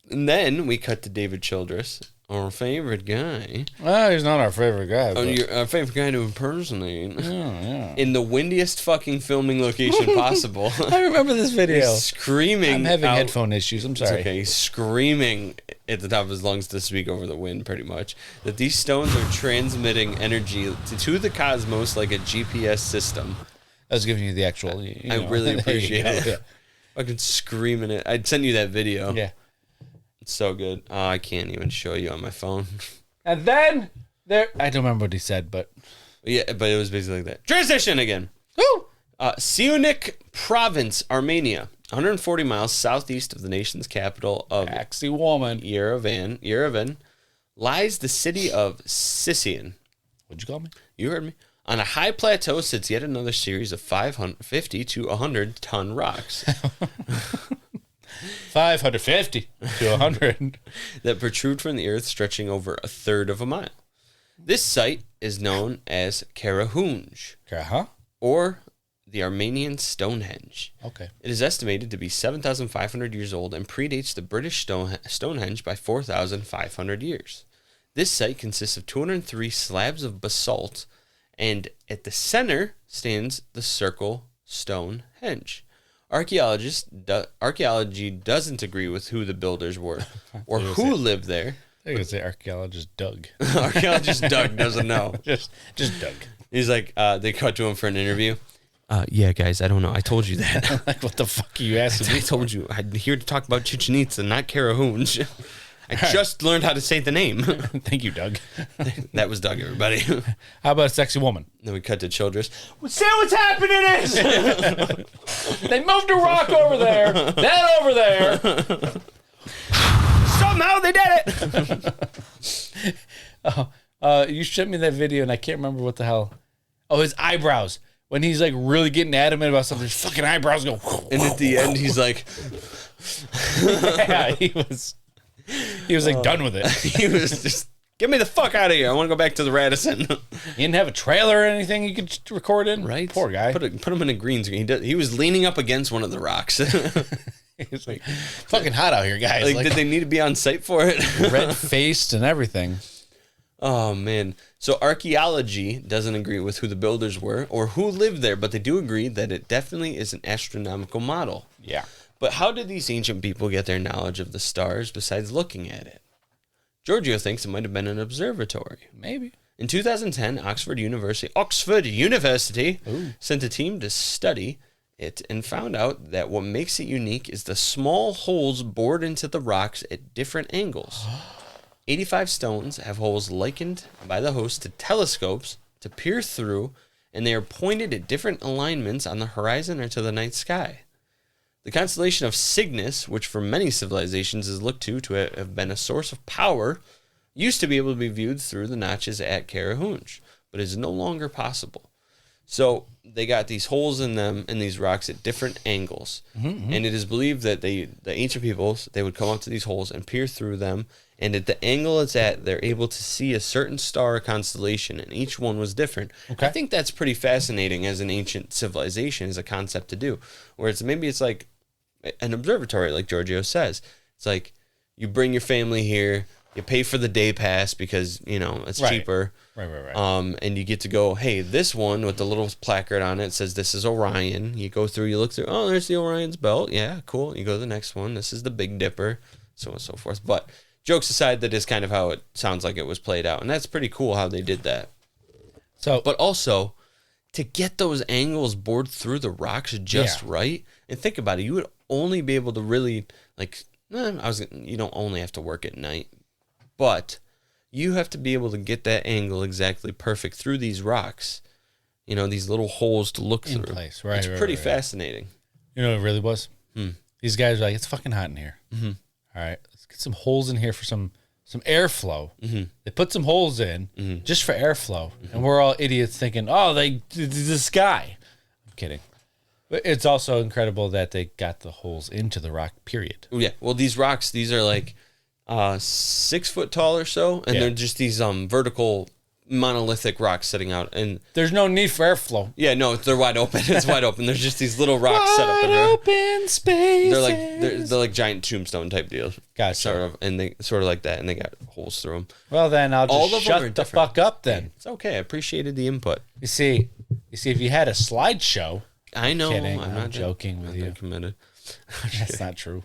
And then we cut to David Childress, our favorite guy. Well, he's not our favorite guy. But... Our favorite guy to impersonate. Yeah. In the windiest fucking filming location possible. I remember this video. He's screaming. I'm having headphone issues. I'm sorry. It's okay. He's screaming at the top of his lungs to speak over the wind, pretty much. That these stones are transmitting energy to the cosmos like a GPS system. I was giving you the actual. I really appreciate it. Yeah. Fucking screaming it. I'd send you that video. Yeah. It's so good. Oh, I can't even show you on my phone. And then I don't remember what he said, but yeah, but it was basically like that. Transition again. Woo! Siunik Province, Armenia, 140 miles southeast of the nation's capital of Sacsayhuaman, Yerevan, lies the city of Sisian. What'd you call me? You heard me. On a high plateau sits yet another series of 550 to 100-ton rocks. 550 to 100. That protrude from the earth, stretching over a third of a mile. This site is known as Karahunj, or the Armenian Stonehenge. Okay. It is estimated to be 7,500 years old and predates the British Stonehenge by 4,500 years. This site consists of 203 slabs of basalt, and at the center stands the circle Stonehenge. Archaeology doesn't agree with who the builders were or who lived there. I was going to say archaeologist Doug. Archaeologist Doug doesn't know. Just Doug. He's like, they cut to him for an interview. Yeah, guys, I don't know. I told you that. Like, what the fuck are you asking me? I told you. I'm here to talk about Chichen Itza, not Karahunj. I just learned how to say the name. Thank you, Doug. That was Doug, everybody. How about a sexy woman? Then we cut to Childress. Well, see what's happening is they moved a rock over there, that over there. Somehow they did it. You sent me that video, and I can't remember what the hell. Oh, his eyebrows. When he's like really getting adamant about something, his fucking eyebrows go. And at the end, he's like, yeah, he was like done with it. He was just, get me the fuck out of here. I want to go back to the Radisson. He didn't have a trailer or anything you could record in? Right. Poor guy. Put him in a green screen. He was leaning up against one of the rocks. He was like, fucking hot out here, guys. Like, did they need to be on site for it? Red-faced and everything. Oh, man. So archaeology doesn't agree with who the builders were or who lived there, but they do agree that it definitely is an astronomical model. Yeah. But how did these ancient people get their knowledge of the stars besides looking at it? Giorgio thinks it might have been an observatory. Maybe. In 2010, Oxford University sent a team to study it and found out that what makes it unique is the small holes bored into the rocks at different angles. 85 stones have holes likened by the host to telescopes to peer through, and they are pointed at different alignments on the horizon or to the night sky. The constellation of Cygnus, which for many civilizations is looked to have been a source of power, used to be able to be viewed through the notches at Karahunj, but is no longer possible. So they got these holes in these rocks at different angles, and it is believed that the ancient peoples, they would come up to these holes and peer through them, and at the angle it's at, they're able to see a certain star or constellation, and each one was different. Okay. I think that's pretty fascinating as an ancient civilization, as a concept to do, where it's like an observatory, like Giorgio says. It's like you bring your family here, you pay for the day pass because, it's cheaper. Right. And you get to go, hey, this one with the little placard on it says this is Orion. You go through, you look through, oh, there's the Orion's belt. Yeah, cool. You go to the next one. This is the Big Dipper, so on and so forth. But jokes aside, that is kind of how it sounds like it was played out. And that's pretty cool how they did that. But also, to get those angles bored through the rocks just right, and think about it, you would only be able to really, you don't only have to work at night, but you have to be able to get that angle exactly perfect through these rocks, these little holes to look through. Place. Right, it's pretty fascinating. You know what it really was? These guys are like, it's fucking hot in here. All right, let's get some holes in here for some airflow. They put some holes in just for airflow, and we're all idiots thinking, oh, the sky. I'm kidding. But it's also incredible that they got the holes into the rock, period. Yeah. Well, these rocks, these are like 6 foot tall or so, and they're just these vertical monolithic rocks sitting out, and there's no need for airflow. Yeah, no, they're wide open. It's wide open. There's just these little rocks set up everywhere. Open space. They're like giant tombstone type deals. Gotcha. Sort of, and they sort of like that, and they got holes through them. Well, then I'll just shut the fuck up. Then it's okay. I appreciated the input. You see, if you had a slideshow. I know. Kidding. I'm not joking with you. Committed. That's not true.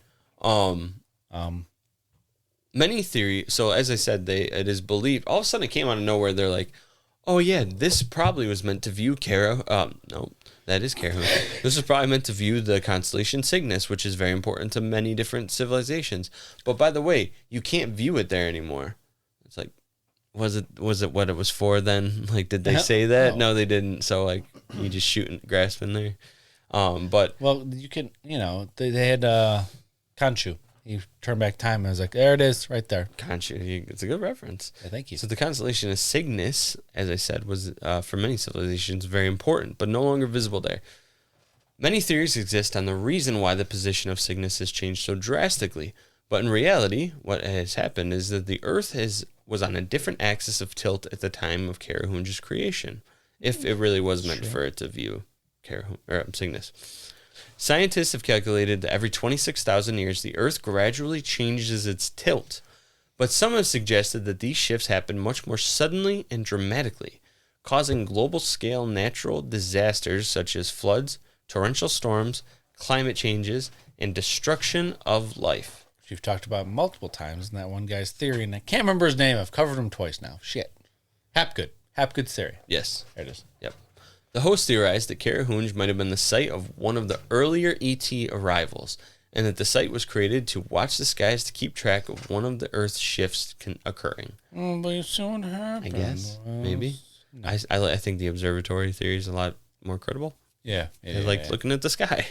Many theories. So as I said, it is believed. All of a sudden, it came out of nowhere. They're like, oh yeah, this probably was meant to view no, that is Kara. This was probably meant to view the constellation Cygnus, which is very important to many different civilizations. But by the way, you can't view it there anymore. It's like, was it what it was for then? Like, did they say that? No, they didn't. So like, you just shooting, grasping there. But well, you can, they had Khonshu. He turned back time and was like, there it is, right there. Khonshu, it's a good reference. Yeah, thank you. So the constellation of Cygnus, as I said, was for many civilizations very important, but no longer visible there. Many theories exist on the reason why the position of Cygnus has changed so drastically, but in reality, what has happened is that the Earth was on a different axis of tilt at the time of Sacsayhuaman's creation, if it really was meant for it to view Cygnus. Scientists have calculated that every 26,000 years, the Earth gradually changes its tilt, but some have suggested that these shifts happen much more suddenly and dramatically, causing global-scale natural disasters such as floods, torrential storms, climate changes, and destruction of life. Which you've talked about multiple times in that one guy's theory, and I can't remember his name. I've covered him twice now. Shit. Hapgood's theory. Yes. There it is. Yep. The host theorized that Sacsayhuaman might have been the site of one of the earlier ET arrivals, and that the site was created to watch the skies to keep track of one of the Earth's shifts occurring. But it soon happened. I guess, maybe. No. I think the observatory theory is a lot more credible. Yeah. Looking at the sky.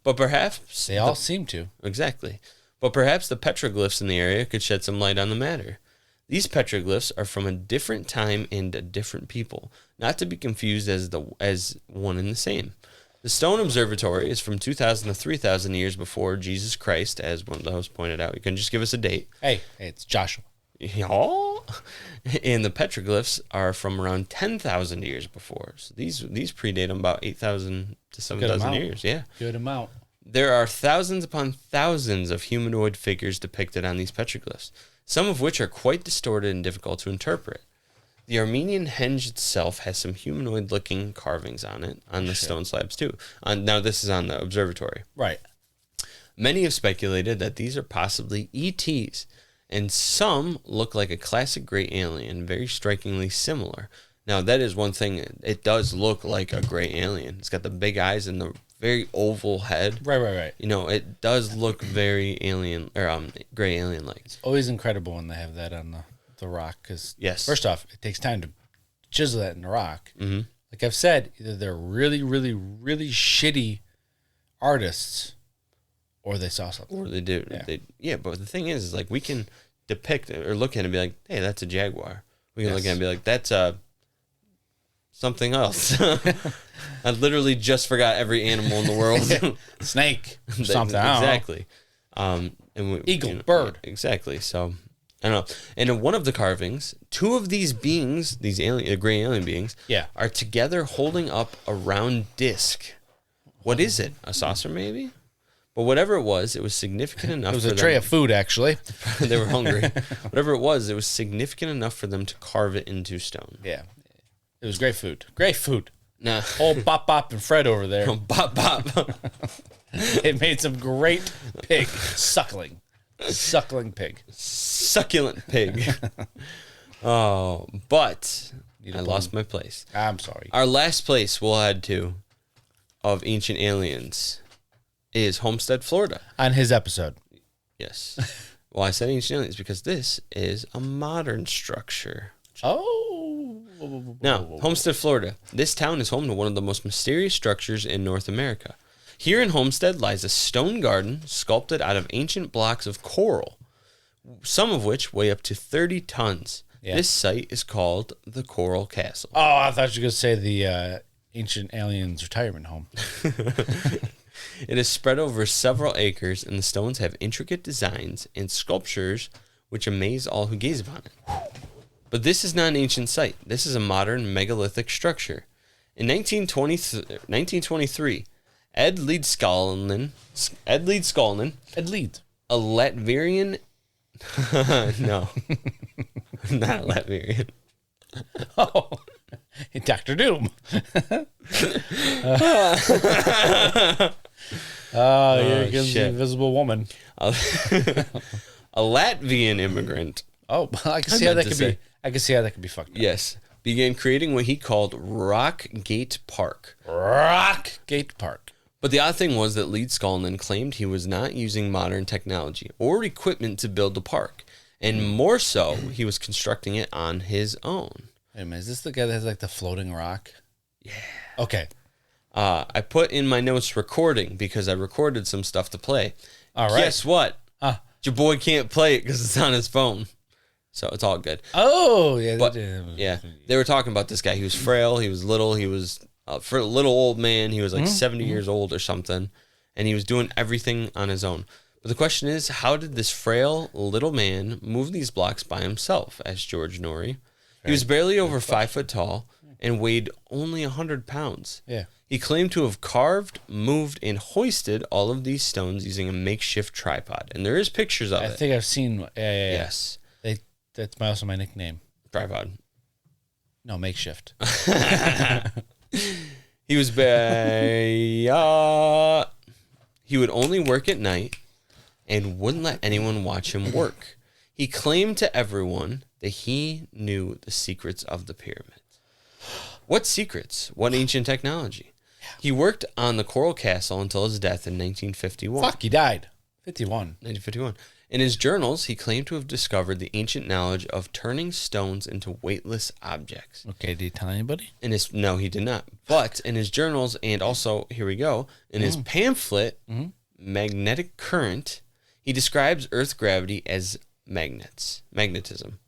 But perhaps... They all seem to. Exactly. But perhaps the petroglyphs in the area could shed some light on the matter. These petroglyphs are from a different time and a different people, not to be confused as one and the same. The stone observatory is from 2,000 to 3,000 years before Jesus Christ, as one of the hosts pointed out. You can just give us a date. Hey, it's Joshua. Yeah. And the petroglyphs are from around 10,000 years before. So these predate them about 8,000 to 7,000 years. Yeah. Good amount. There are thousands upon thousands of humanoid figures depicted on these petroglyphs, some of which are quite distorted and difficult to interpret. The Armenian henge itself has some humanoid-looking carvings on it, on the stone slabs too. Now this is on the observatory. Right. Many have speculated that these are possibly ETs, and some look like a classic gray alien, very strikingly similar. Now that is one thing, it does look like a gray alien. It's got the big eyes and the very oval head. Right. It does look very alien, or gray alien-like. It's always incredible when they have that on the rock, because first off, it takes time to chisel that in the rock. Mm-hmm. Like I've said, either they're really, really, really shitty artists, or they saw something. Or they do. Yeah. But the thing is like, we can depict or look at it and be like, hey, that's a jaguar. We can look at it and be like, that's something else. I literally just forgot every animal in the world. Snake. Something. Exactly. Eagle, bird. Exactly. So, I don't know. And in one of the carvings, two of these beings, the gray alien beings, are together holding up a round disc. What is it? A saucer, maybe? But whatever it was significant enough. It was a tray of food, actually. They were hungry. Whatever it was significant enough for them to carve it into stone. Yeah. It was great food. Great food. Nah. Old Bop and Fred over there. Bop. It made some great pig. Suckling pig. Succulent pig. Oh, but I lost my place. I'm sorry. Our last place we'll head to of ancient aliens is Homestead, Florida. On his episode. Yes. Well, I said ancient aliens because this is a modern structure. Oh. Now, Homestead, Florida. This town is home to one of the most mysterious structures in North America. Here in Homestead lies a stone garden sculpted out of ancient blocks of coral, some of which weigh up to 30 tons. Yeah. This site is called the Coral Castle. Oh, I thought you were going to say the Ancient Aliens Retirement Home. It is spread over several acres, and the stones have intricate designs and sculptures which amaze all who gaze upon it. But this is not an ancient site. This is a modern megalithic structure. In 1923, Ed Leedskalnin, a Latvian... No, not Latvian. Oh, Dr. Doom. Here comes the Invisible Woman. A Latvian immigrant. Oh, I can see how that could be. I can see how that could be fucked up. Yes, began creating what he called Rock Gate Park. Rock Gate Park. But the odd thing was that Leedskalnin claimed he was not using modern technology or equipment to build the park, and more so, he was constructing it on his own. Wait a minute, is this the guy that has like the floating rock? Yeah. Okay. I put in my notes recording because I recorded some stuff to play. All right. Guess what? Your boy can't play it because it's on his phone. So it's all good. Oh, yeah. But, yeah. They were talking about this guy. He was frail. He was little. He was, for a little old man, he was like 70 years old or something. And he was doing everything on his own. But the question is, how did this frail little man move these blocks by himself? Asked George Norrie. He was barely over 5 foot tall and weighed only 100 pounds. Yeah. He claimed to have carved, moved, and hoisted all of these stones using a makeshift tripod. And there is pictures of it. I think I've seen. Yes. That's also my nickname. Tripod. No, makeshift. He was he would only work at night and wouldn't let anyone watch him work. He claimed to everyone that he knew the secrets of the pyramid. What secrets? What ancient technology? He worked on the Coral Castle until his death in 1951. Fuck, he died. 1951. In his journals, he claimed to have discovered the ancient knowledge of turning stones into weightless objects. Okay, did he tell anybody? No, he did not. But in his journals, and also, here we go, in his pamphlet, Magnetic Current, he describes Earth gravity as magnetism.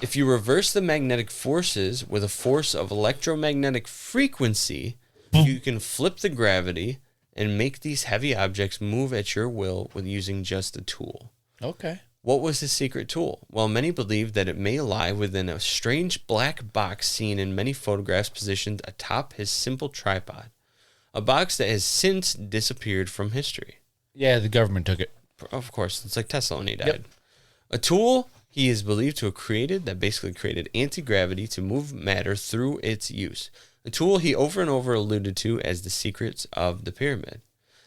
If you reverse the magnetic forces with a force of electromagnetic frequency, you can flip the gravity and make these heavy objects move at your will with using just a tool. Okay. What was his secret tool? Well, many believe that it may lie within a strange black box seen in many photographs positioned atop his simple tripod. A box that has since disappeared from history. Yeah, the government took it. Of course, it's like Tesla when he died. Yep. A tool he is believed to have created that basically created anti-gravity to move matter through its use. A tool he over and over alluded to as the secrets of the pyramid.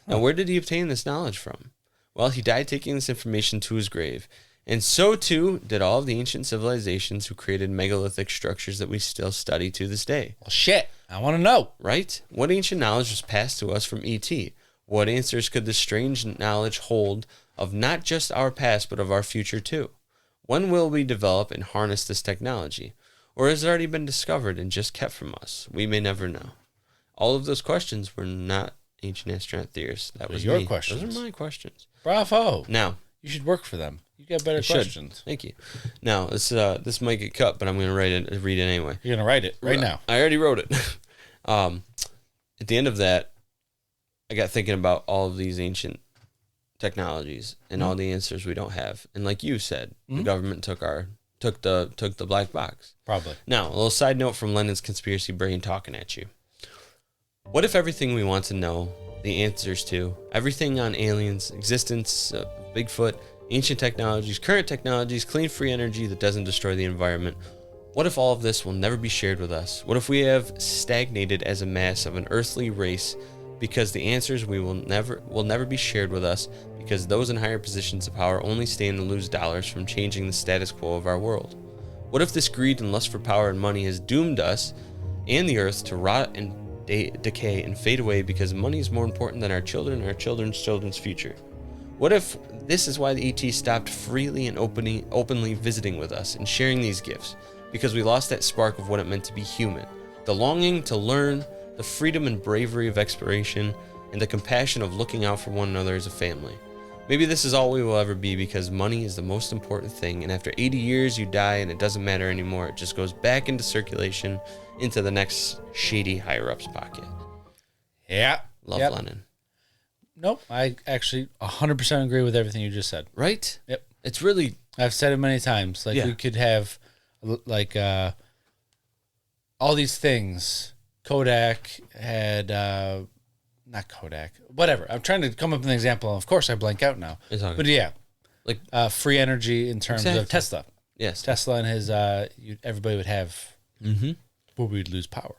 Now, where did he obtain this knowledge from? Well, he died taking this information to his grave. And so, too, did all of the ancient civilizations who created megalithic structures that we still study to this day. Well, shit. I want to know. Right? What ancient knowledge was passed to us from E.T.? What answers could this strange knowledge hold of not just our past, but of our future, too? When will we develop and harness this technology? Or has it already been discovered and just kept from us? We may never know. All of those questions were not ancient astronaut theorists. That was your questions. Those are my questions. Bravo. Now, you should work for them. You got better questions. Thank you. Now, this might get cut, but I'm going to read it anyway. You're going to write it right now. I already wrote it. At the end of that, I got thinking about all of these ancient technologies and all the answers we don't have. And like you said, the government took the black box. Probably. Now, a little side note from Lennon's conspiracy brain talking at you. What if everything we want to know, the answers to, everything on aliens, existence, Bigfoot, ancient technologies, current technologies, clean free energy that doesn't destroy the environment, what if all of this will never be shared with us? What if we have stagnated as a mass of an earthly race because the answers will never be shared with us because those in higher positions of power only stand to lose dollars from changing the status quo of our world? What if this greed and lust for power and money has doomed us and the earth to rot and decay and fade away because money is more important than our children and our children's children's future? What if this is why the ET stopped freely and openly visiting with us and sharing these gifts? Because we lost that spark of what it meant to be human. The longing to learn, the freedom and bravery of exploration, and the compassion of looking out for one another as a family. Maybe this is all we will ever be because money is the most important thing, and after 80 years you die and it doesn't matter anymore. It just goes back into circulation into the next shady higher-up's pocket. Yeah. Love Lenin. Nope. I actually 100% agree with everything you just said. Right? Yep. It's really... I've said it many times. Like, we could have, like, all these things. Kodak had... not Kodak, whatever. I'm trying to come up with an example. Of course, I blank out now. But yeah, like free energy in terms of Tesla. Yes, Tesla and his. Everybody would have, but we'd lose power.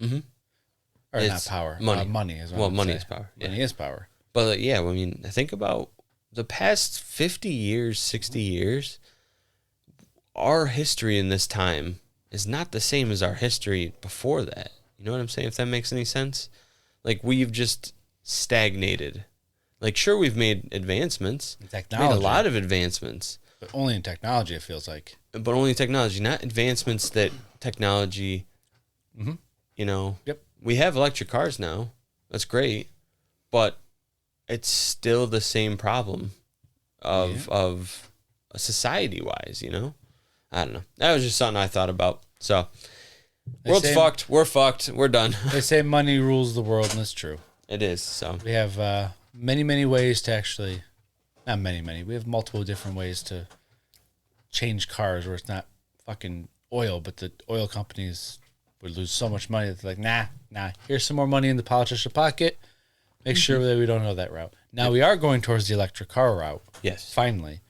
Or it's not power. Money is. Money is power. Money is power. But I mean, think about the past 50 years, 60 years. Our history in this time is not the same as our history before that. You know what I'm saying? If that makes any sense. Like, we've just stagnated. Like, sure, we've made advancements. Technology. Made a lot of advancements. But only in technology, it feels like. But only in technology, not advancements that technology, you know. Yep. We have electric cars now. That's great. But it's still the same problem of society-wise, you know? I don't know. That was just something I thought about. So... World's fucked. We're fucked. We're done. They say money rules the world, and it's true. It is. So we have many, many ways to actually, not many, many. We have multiple different ways to change cars where it's not fucking oil, but the oil companies would lose so much money that they're like, nah. Here's some more money in the politician pocket. Make sure that we don't go that route. Now we are going towards the electric car route. Yes. Finally.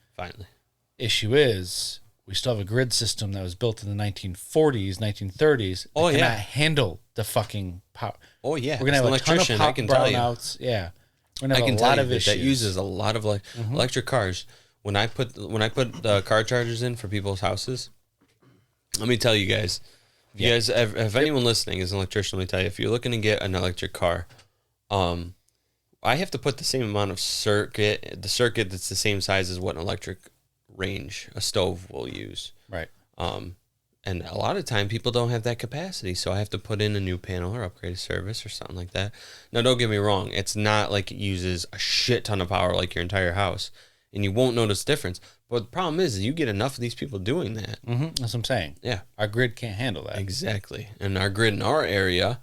Issue is, we still have a grid system that was built in the 1940s, 1930s. That cannot handle the fucking power. Oh, yeah. We're going to have a ton of brownouts. Yeah. We're going to have a lot of issues. That uses a lot of electric cars. When I put the car chargers in for people's houses, let me tell you guys, if anyone listening is an electrician, let me tell you, if you're looking to get an electric car, I have to put the same amount of the circuit that's the same size as what an electric range a stove will use. Right. And a lot of time people don't have that capacity, so I have to put in a new panel or upgrade a service or something like that. Now, don't get me wrong, it's not like it uses a shit ton of power like your entire house, and you won't notice difference. But the problem is you get enough of these people doing that. That's what I'm saying. Yeah. Our grid can't handle that. Exactly. And our grid in our area,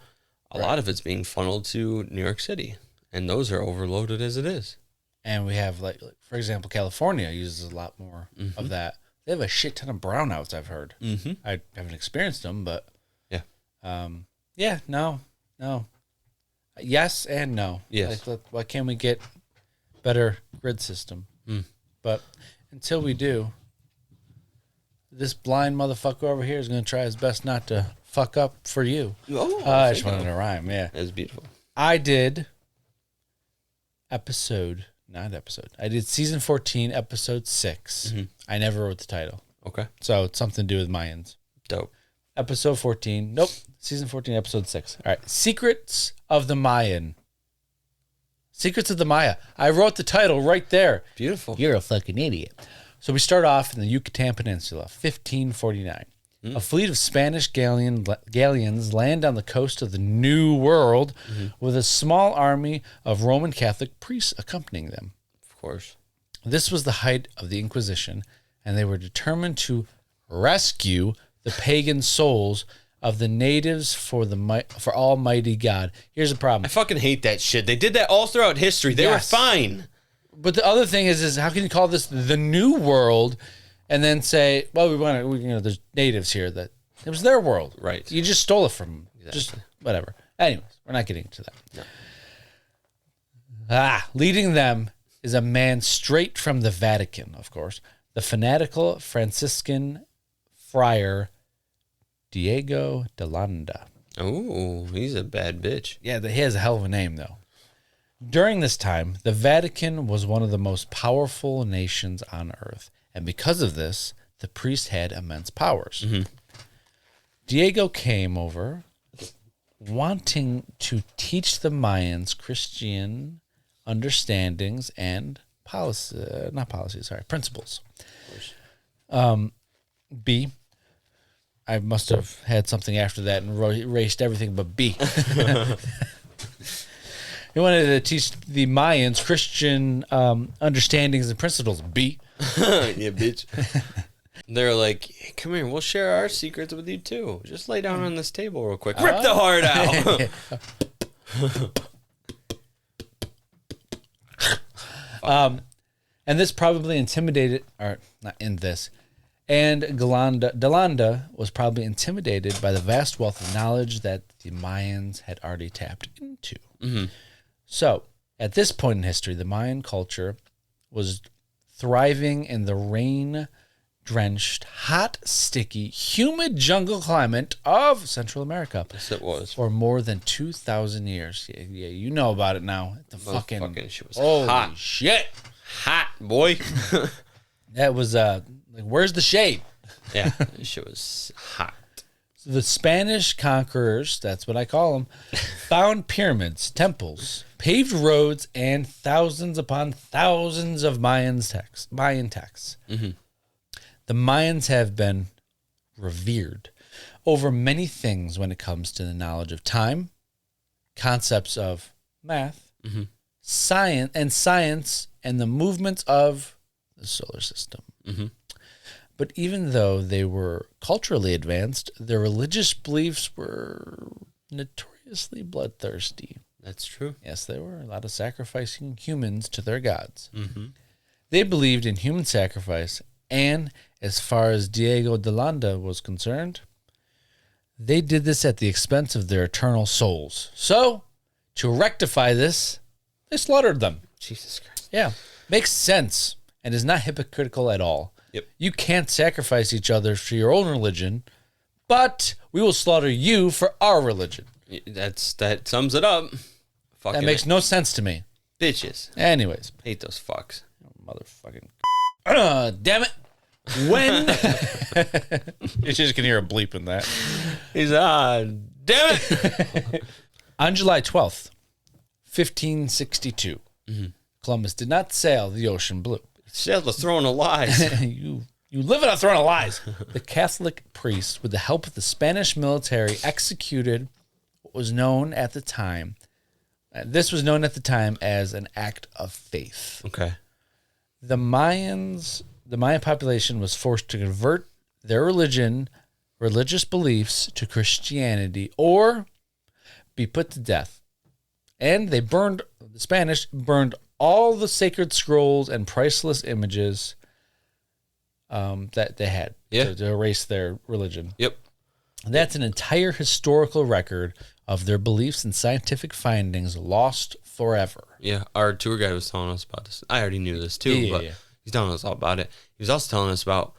a lot of it's being funneled to New York City, and those are overloaded as it is. And we have, like for example, California uses a lot more of that. They have a shit ton of brownouts, I've heard. I haven't experienced them, but... Yeah. No. Yes and no. Yes. Like, why can't we get better grid system? But until we do, this blind motherfucker over here is going to try his best not to fuck up for you. I just wanted to rhyme, yeah. That's beautiful. I did I did season 14, episode 6. I never wrote the title. Okay. So it's something to do with Mayans. Dope. Episode 14. Nope. Season 14, episode 6. All right. Secrets of the Mayan. Secrets of the Maya. I wrote the title right there. Beautiful. You're a fucking idiot. So we start off in the Yucatan Peninsula, 1549. A fleet of Spanish galleons land on the coast of the New World with a small army of Roman Catholic priests accompanying them. Of course. This was the height of the Inquisition, and they were determined to rescue the pagan souls of the natives for Almighty God. Here's the problem. I fucking hate that shit. They did that all throughout history. They were fine. But the other thing is how can you call this the New World and then say, well, there's natives here that it was their world. Right. You just stole it from them. Exactly. Just whatever. Anyways, we're not getting into that. No. Leading them is a man straight from the Vatican, of course, the fanatical Franciscan friar Diego de Landa. Oh, he's a bad bitch. Yeah, he has a hell of a name, though. During this time, the Vatican was one of the most powerful nations on earth, and because of this, the priest had immense powers. Diego came over wanting to teach the Mayans Christian understandings and principles. B, I must have had something after that and erased everything but B. He wanted to teach the Mayans Christian understandings and principles. B. Yeah, bitch. They're like, hey, come here, we'll share our secrets with you too. Just lay down on this table real quick. Rip the heart out. And this probably intimidated, or not in this, and Delanda was probably intimidated by the vast wealth of knowledge that the Mayans had already tapped into. Mm-hmm. So, at this point in history, the Mayan culture was thriving in the rain-drenched, hot, sticky, humid jungle climate of Central America. Yes, it was. For more than 2,000 years. Yeah, you know about it now. The fucking shit was holy hot. Shit. Hot, boy. That was, like, where's the shade? Yeah, this shit was hot. So the Spanish conquerors, that's what I call them, found pyramids, temples, paved roads, and thousands upon thousands of Mayan texts. Mm-hmm. The Mayans have been revered over many things when it comes to the knowledge of time, concepts of math, mm-hmm. science, and the movements of the solar system. Mm-hmm. But even though they were culturally advanced, their religious beliefs were notoriously bloodthirsty. That's true. Yes, they were. A lot of sacrificing humans to their gods. Mm-hmm. They believed in human sacrifice, and as far as Diego de Landa was concerned, they did this at the expense of their eternal souls. So, to rectify this, they slaughtered them. Jesus Christ. Yeah, makes sense and is not hypocritical at all. Yep. You can't sacrifice each other for your own religion, but we will slaughter you for our religion. That sums it up. Fucking That makes no sense to me. bitches. Anyways. Hate those fucks. Motherfucking. Damn it. When. You just can hear a bleep in that. He's damn it. On July 12th, 1562, Columbus did not sail the ocean blue. Sailed the throne of lies. You live in a throne of lies. The Catholic priests, with the help of the Spanish military, executed what was known at the time. This was known at the time as an act of faith. Okay. The Mayan population was forced to convert their religious beliefs to Christianity, or be put to death. And the Spanish burned all the sacred scrolls and priceless images that they had to erase their religion. Yep. That's an entire historical record of their beliefs and scientific findings lost forever. Yeah, our tour guide was telling us about this. I already knew this too, but he's telling us all about it. He was also telling us about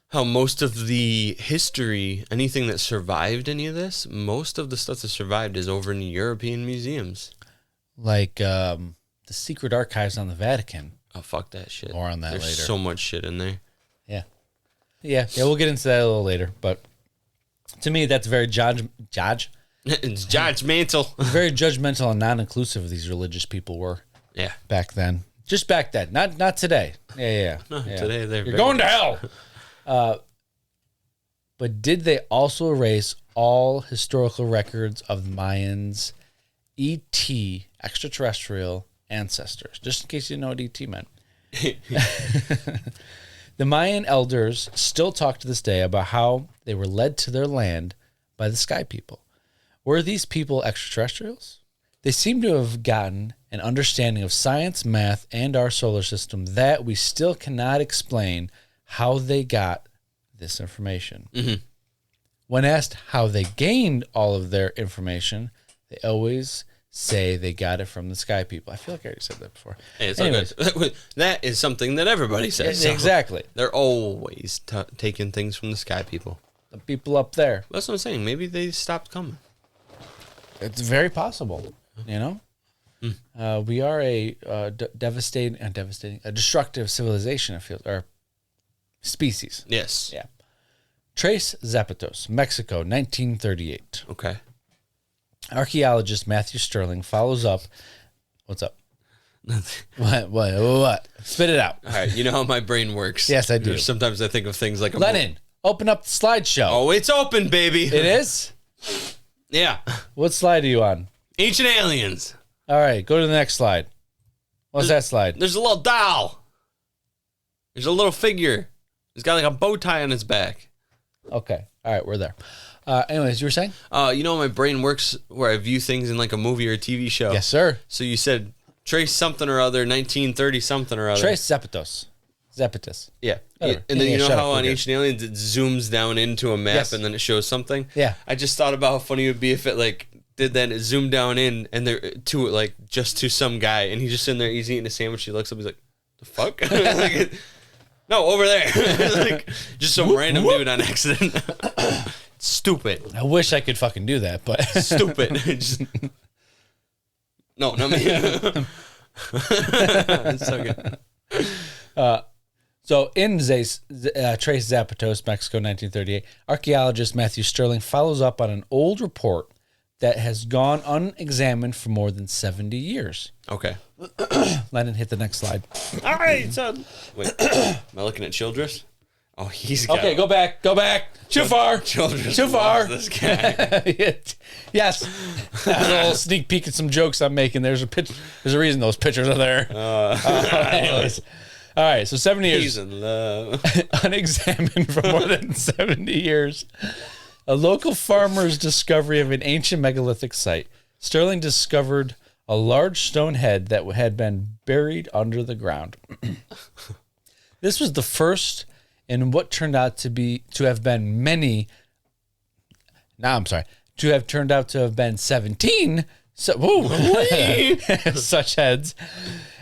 how most of the history, anything that survived any of this, most of the stuff that survived is over in the European museums. Like the secret archives on the Vatican. Oh, fuck that shit. More on that There's later. so much shit in there. Yeah, we'll get into that a little later. But to me, that's very It's judgmental. very judgmental and non-inclusive of these religious people were. Yeah. Back then. Just back then. Not today. Yeah. No, today You're going to hell. But did they also erase all historical records of Mayans' ET, extraterrestrial ancestors? Just in case you know what ET meant. The Mayan elders still talk to this day about how they were led to their land by the sky people. Were these people extraterrestrials? They seem to have gotten an understanding of science, math, and our solar system that we still cannot explain how they got this information. Mm-hmm. When asked how they gained all of their information, they always say they got it from the sky people. I feel like I already said that before. Hey, it's anyways. Okay. That is something that everybody says. Yeah, exactly. They're always taking things from the sky people. The people up there. That's what I'm saying. Maybe they stopped coming. It's very possible, you know? We are a destructive civilization, I feel, or species. Yes. Yeah. Tres Zapatos, Mexico, 1938. Okay. Archaeologist Matthew Sterling follows up. What's up? What? Spit it out. All right. You know how my brain works. Yes, I do. Sometimes I think of things like Lenin, open up the slideshow. Oh, it's open, baby. It is? Yeah. What slide are you on? Ancient aliens. All right, go to the next slide. What's that slide? There's a little doll. There's a little figure. He's got like a bow tie on his back. Okay. All right, we're there. Anyways, you were saying? You know how my brain works where I view things in like a movie or a TV show? Yes, sir. So you said Trace something or other, 1930 something or other. Trace Zapatos. Zapatos. Yeah. Whatever. And then Yeah, you know shut how up, on we're Ancient Aliens it zooms down into a map Yes. and then it shows something? Yeah. I just thought about how funny it would be if it like did that and it zoomed down in and there to like just to some guy and he's just sitting there, he's eating a sandwich, he looks up, he's like, the fuck? Like, no, over there. Like, just some random dude on accident. Stupid. I wish I could fucking do that, but Stupid. Just... No, not me. It's so good. So in Trace Zapatos, Mexico, 1938, archaeologist Matthew Sterling follows up on an old report that has gone unexamined for more than 70 years. Okay. Lennon, hit the next slide. All right, son. Wait, am I looking at Childress? Oh, he's got... Okay, go back. Too far. Childress Too far. loves this guy. Yes. A little sneak peek at some jokes I'm making. There's a reason those pictures are there. Anyways. All right, so 70 years. He's in love. Unexamined for more than 70 years. A local farmer's discovery of an ancient megalithic site. Sterling discovered a large stone head that had been buried under the ground. This was the first in what turned out to have turned out to have been 17 such heads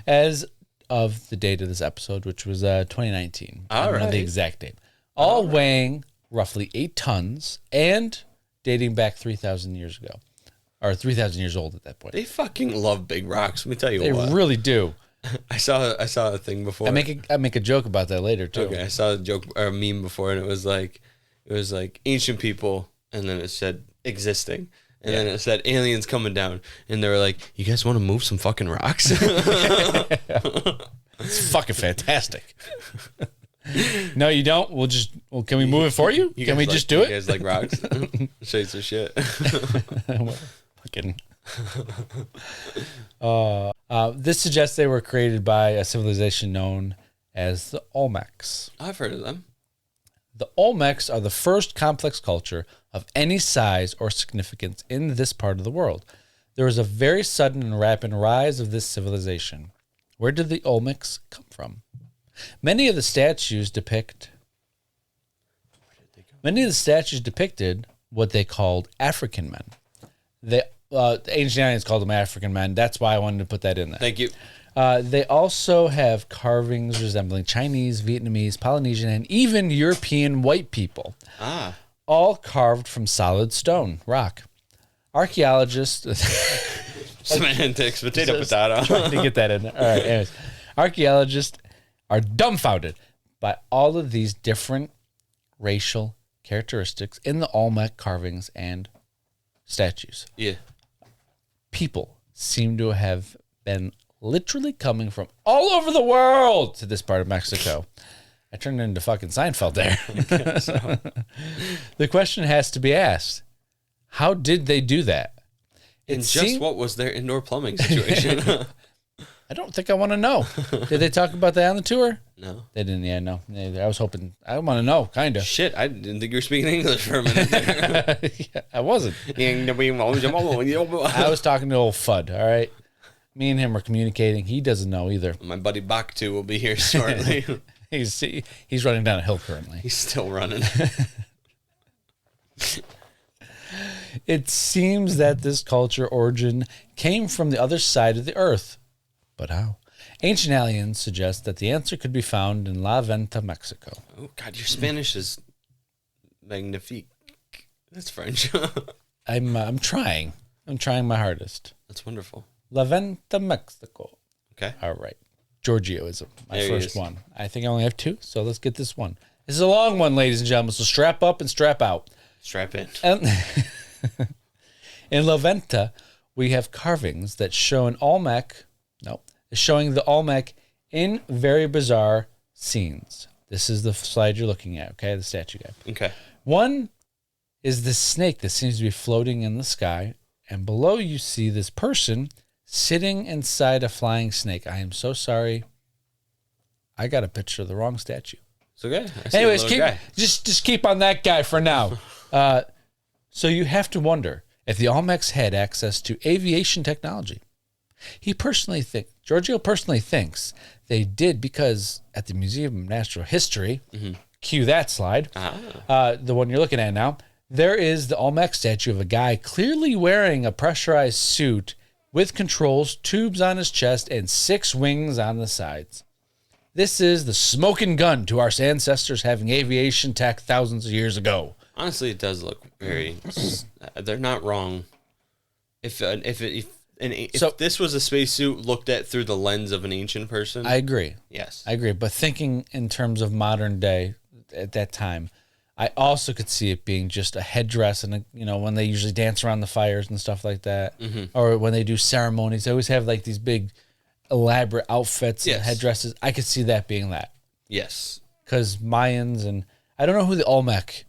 as of the date of this episode, which was 2019. I don't know the exact date. All weighing roughly 8 tons and dating back 3,000 years ago. Or 3,000 years old at that point. They fucking love big rocks. Let me tell you what. They really do. I saw a thing before. I make a joke about that later too. Okay, I saw a joke or a meme before, and it was like ancient people, and then it said existing, and then it said aliens coming down, and they were like, "You guys want to move some fucking rocks?" It's fucking fantastic. No, you don't. Can we move it for you? Can we just do it? You guys like rocks? Show you some shit. Fucking. This suggests they were created by a civilization known as the Olmecs. I've heard of them. The Olmecs are the first complex culture of any size or significance in this part of the world. There was a very sudden and rapid rise of this civilization. Where did the Olmecs come from? Many of the statues depicted what they called African men. The ancient aliens called them African men. That's why I wanted to put that in there. Thank you. They also have carvings resembling Chinese, Vietnamese, Polynesian, and even European white people. All carved from solid stone, rock. Archaeologists... Semantics, potato. Trying to get that in there. All right, anyways. Archaeologists are dumbfounded by all of these different racial characteristics in the Olmec carvings and statues. Yeah. People seem to have been literally coming from all over the world to this part of Mexico. I turned into fucking Seinfeld there. The question has to be asked, how did they do that? What was their indoor plumbing situation? I don't think I want to know. Did they talk about that on the tour? No. They didn't, no. I was hoping, I want to know, kind of. Shit, I didn't think you were speaking English for a minute there. Yeah, I wasn't. I was talking to old Fudd, all right? Me and him were communicating. He doesn't know either. My buddy Baktu will be here shortly. He's running down a hill currently. He's still running. It seems that this culture origin came from the other side of the earth. But how? Ancient aliens suggest that the answer could be found in La Venta, Mexico. Oh, God, your Spanish is magnifique. That's French. I'm trying. I'm trying my hardest. That's wonderful. La Venta, Mexico. Okay. All right. Giorgio is my There first one. I think I only have 2, so let's get this one. This is a long one, ladies and gentlemen, so strap up and strap out. Strap in. In La Venta, we have carvings that show showing the Olmec in very bizarre scenes. This is the slide you're looking at, okay? The statue guy. Okay. One is this snake that seems to be floating in the sky, and below you see this person sitting inside a flying snake. I am so sorry. I got a picture of the wrong statue. It's okay. I see Anyways, a little guy. just keep on that guy for now. So you have to wonder if the Olmecs had access to aviation technology. Giorgio personally thinks they did because at the Museum of Natural History, cue that slide, the one you're looking at now, there is the Olmec statue of a guy clearly wearing a pressurized suit with controls, tubes on his chest, and 6 wings on the sides. This is the smoking gun to our ancestors having aviation tech thousands of years ago. Honestly, it does look very. They're not wrong. If this was a spacesuit looked at through the lens of an ancient person, I agree. Yes, I agree. But thinking in terms of modern day, at that time, I also could see it being just a headdress, and when they usually dance around the fires and stuff like that, or when they do ceremonies, they always have like these big, elaborate outfits and headdresses. I could see that being that. Yes, because Mayans and I don't know who the Olmec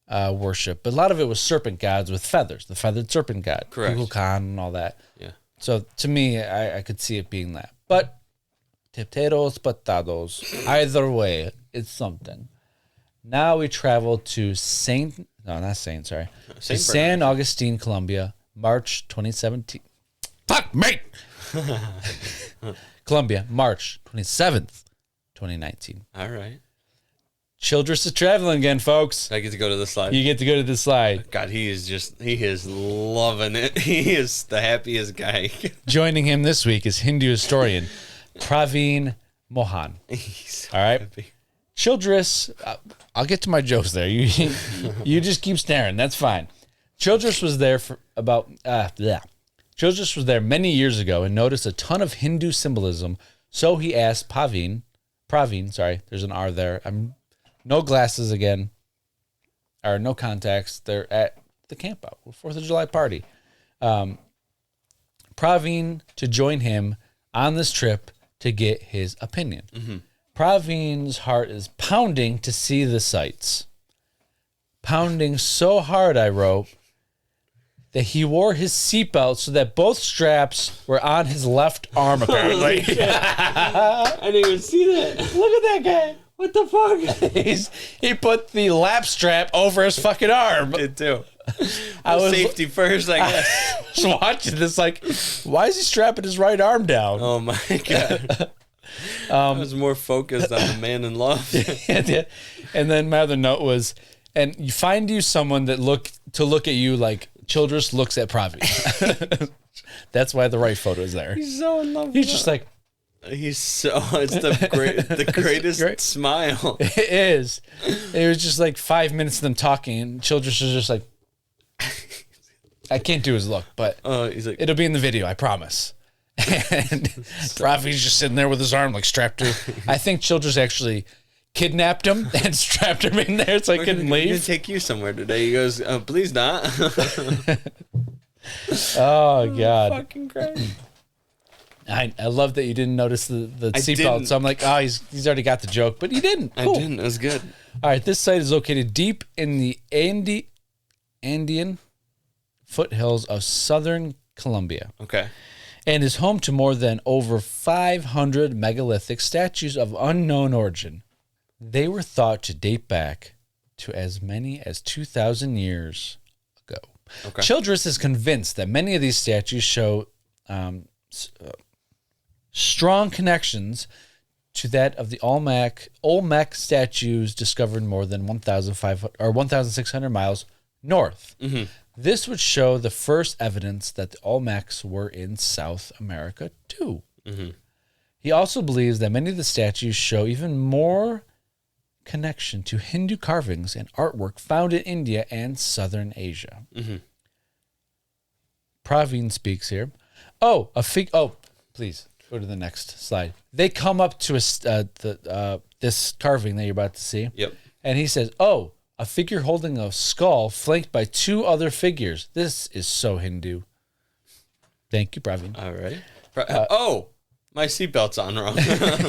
worship, but a lot of it was serpent gods with feathers, the feathered serpent god, correct, Kukulkan and all that. Yeah. So to me, I could see it being that. But Teteros patados, either way, it's something. Now we travel to San Augustine, Colombia, March 2017. Fuck, mate! Colombia, March 27th, 2019. All right. Childress is traveling again, folks. I get to go to the slide. You get to go to the slide. God, he is loving it. He is the happiest guy. Joining him this week is Hindu historian Praveen Mohan. All right. Happy. Childress, I'll get to my jokes there. You just keep staring. That's fine. Childress was there for Childress was there many years ago and noticed a ton of Hindu symbolism. So he asked Praveen, there's an R there. No glasses again, or no contacts. They're at the camp out, 4th of July party. Praveen to join him on this trip to get his opinion. Mm-hmm. Praveen's heart is pounding to see the sights. Pounding so hard, I wrote, that he wore his seatbelt so that both straps were on his left arm, apparently. I didn't even see that. Look at that guy. What the fuck? He put the lap strap over his fucking arm. Did too. Safety first, I guess. I was watching this like, why is he strapping his right arm down? Oh my God. I was more focused on the man in love. And then my other note was, and you find someone that look at you like Childress looks at Praveen. That's why the right photo is there. He's so in love. He's just like, it's the greatest smile. It is. It was just like 5 minutes of them talking, and Childress was just like, I can't do his look, but he's like, it'll be in the video, I promise. And Praveen's just sitting there with his arm like strapped to. I think Childress actually kidnapped him and strapped him in there so I couldn't leave. We're gonna take you somewhere today. He goes, please not. Oh God! Fucking crazy. I love that you didn't notice the seatbelt. So I'm like, oh, he's already got the joke, but you didn't. Cool. I didn't. It was good. All right, this site is located deep in the Andean foothills of southern Colombia. Okay. And is home to more than over 500 megalithic statues of unknown origin. They were thought to date back to as many as 2,000 years ago. Okay. Childress is convinced that many of these statues show strong connections to that of the Olmec statues discovered more than 1,600 miles north. Mm-hmm. This would show the first evidence that the Olmecs were in South America too. Mm-hmm. He also believes that many of the statues show even more connection to Hindu carvings and artwork found in India and Southern Asia. Mm-hmm. Praveen speaks here. Please go to the next slide. They come up to this carving that you're about to see. Yep. And he says, a figure holding a skull flanked by 2 other figures. This is so Hindu. Thank you, Praveen. All right. My seatbelt's on wrong.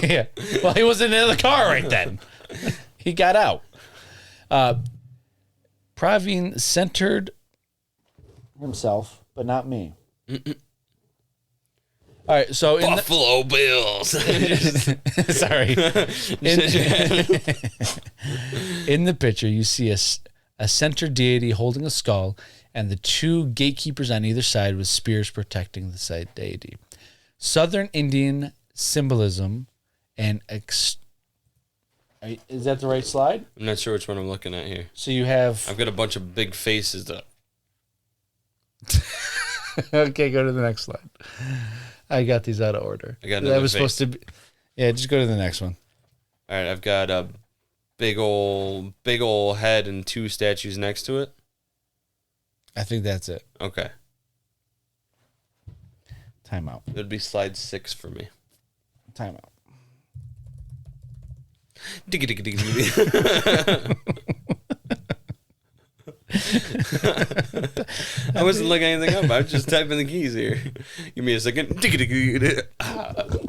Yeah. Well, he wasn't in the car right then. He got out. Praveen centered himself, but not me. All right, so Buffalo Bills. Sorry. In the picture, you see a center deity holding a skull and the two gatekeepers on either side with spears protecting the said deity. Southern Indian symbolism and is that the right slide? I'm not sure which one I'm looking at here. So you have... I've got a bunch of big faces that... Okay, go to the next slide. I got these out of order. I got another that was face. supposed to be... Yeah, just go to the next one. All right, I've got a big ol' head and two statues next to it. I think that's it. Okay. Time out. It would be slide 6 for me. Time out. Diggy, diggy, diggy, diggy. I wasn't looking anything up. I was just typing the keys here. Give me a second. Diggy, diggy, diggy.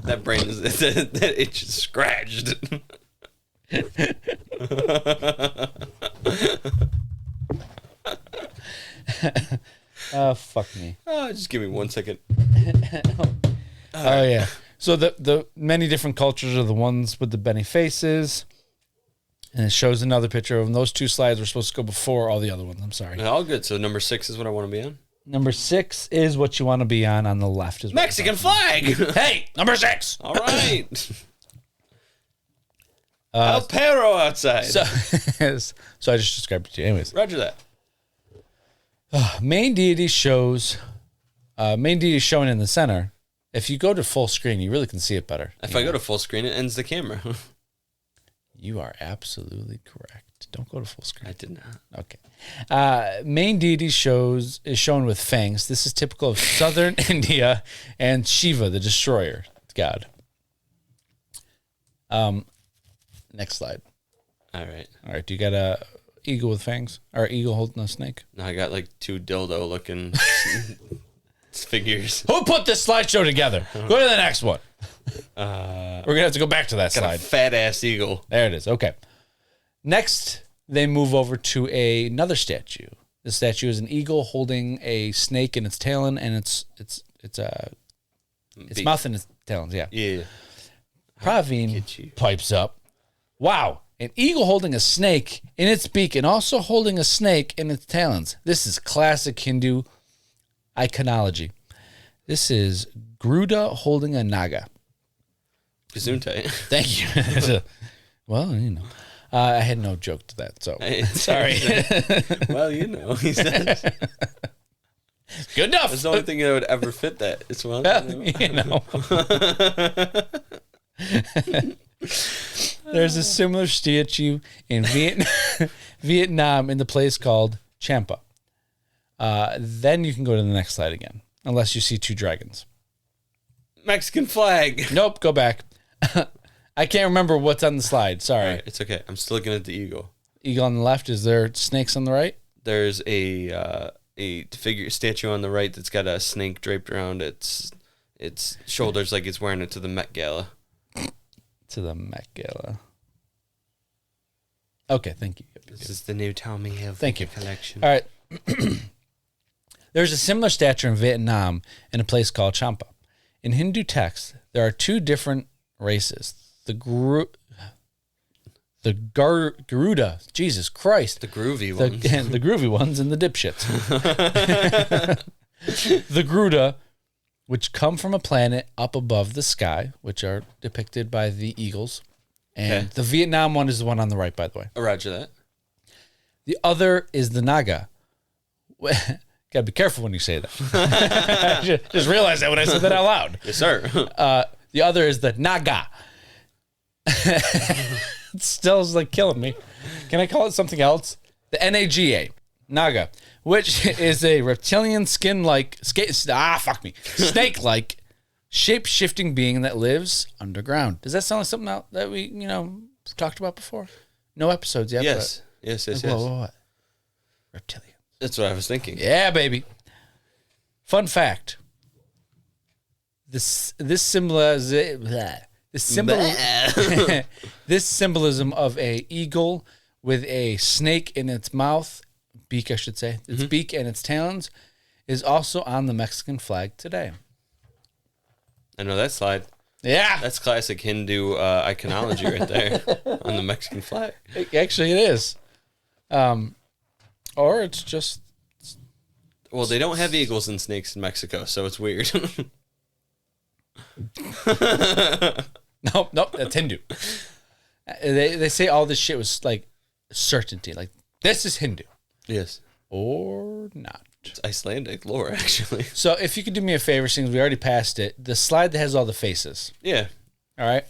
That brain is that itch is scratched. Oh, fuck me. Just give me 1 second. Oh, yeah. So the many different cultures are the ones with the Benny faces. And it shows another picture of them. Those two slides were supposed to go before all the other ones. I'm sorry. All good. So number 6 is what I want to be on. Number 6 is what you want to be on the left. Is Mexican flag. Hey, number 6. All right. El Perro outside. So I just described it to you. Anyways. Roger that. Main deity shown in the center. If you go to full screen, you really can see it better. If I go to full screen, it ends the camera. You are absolutely correct. Don't go to full screen. I did not. Okay. Main deity is shown with fangs. This is typical of southern India and Shiva, the destroyer god. Next slide. All right. All right. Do you got a eagle with fangs or eagle holding a snake? No, I got like 2 dildo looking figures. Who put this slideshow together? Go to the next one. We're gonna have to go back to that Got slide. a fat ass eagle. There it is. Okay. Next, they move over to another statue. The statue is an eagle holding a snake in its talon, and its mouth and its talons. Yeah. Yeah. Praveen pipes up. Wow, an eagle holding a snake in its beak and also holding a snake in its talons. This is classic Hindu iconology. This is Garuda holding a naga. Gesundheit. Thank you. Well, you know, I had no joke to that, so sorry. Well, you know, he says. Good enough. That's the only thing that would ever fit that. It's well, You know. There's a similar statue in Vietnam in the place called Champa. Then you can go to the next slide again, unless you see 2 dragons. Mexican flag. Nope, go back. I can't remember what's on the slide. Sorry. All right, it's okay. I'm still looking at the eagle. Eagle on the left. Is there snakes on the right? There's a figure statue on the right that's got a snake draped around its shoulders like it's wearing it to the Met Gala. To the Met Gala. Okay, thank you. This is the new Tommy Hilfiger collection. All right. There's a similar statue in Vietnam in a place called Champa. In Hindu texts, there are 2 different races. The Garuda, Jesus Christ. The groovy ones. The groovy ones and the dipshits. The Garuda, which come from a planet up above the sky, which are depicted by the eagles. And the Vietnam one is the one on the right, by the way. Roger that. The other is the Naga. Gotta be careful when you say that. Just realize that when I said that out loud. Yes, sir. The other is the Naga. It still is like killing me. Can I call it something else? The NAGA, Naga, which is a reptilian snake-like, shape-shifting being that lives underground. Does that sound like something else that we, talked about before? No episodes yet. Yes. Yes. What? Reptilian. That's what I was thinking. Yeah, baby. Fun fact. This symbolism of a eagle with a snake in its mouth, beak, I should say, its beak and its talons, is also on the Mexican flag today. I know that slide. Yeah. That's classic Hindu iconology right there on the Mexican flag. Actually, it is. Or it's just... Well, they don't have eagles and snakes in Mexico, so it's weird. Nope, that's Hindu. They say all this shit was like certainty. Like, this is Hindu. Yes. Or not. It's Icelandic lore, actually. So if you could do me a favor, since we already passed it, the slide that has all the faces. Yeah. All right.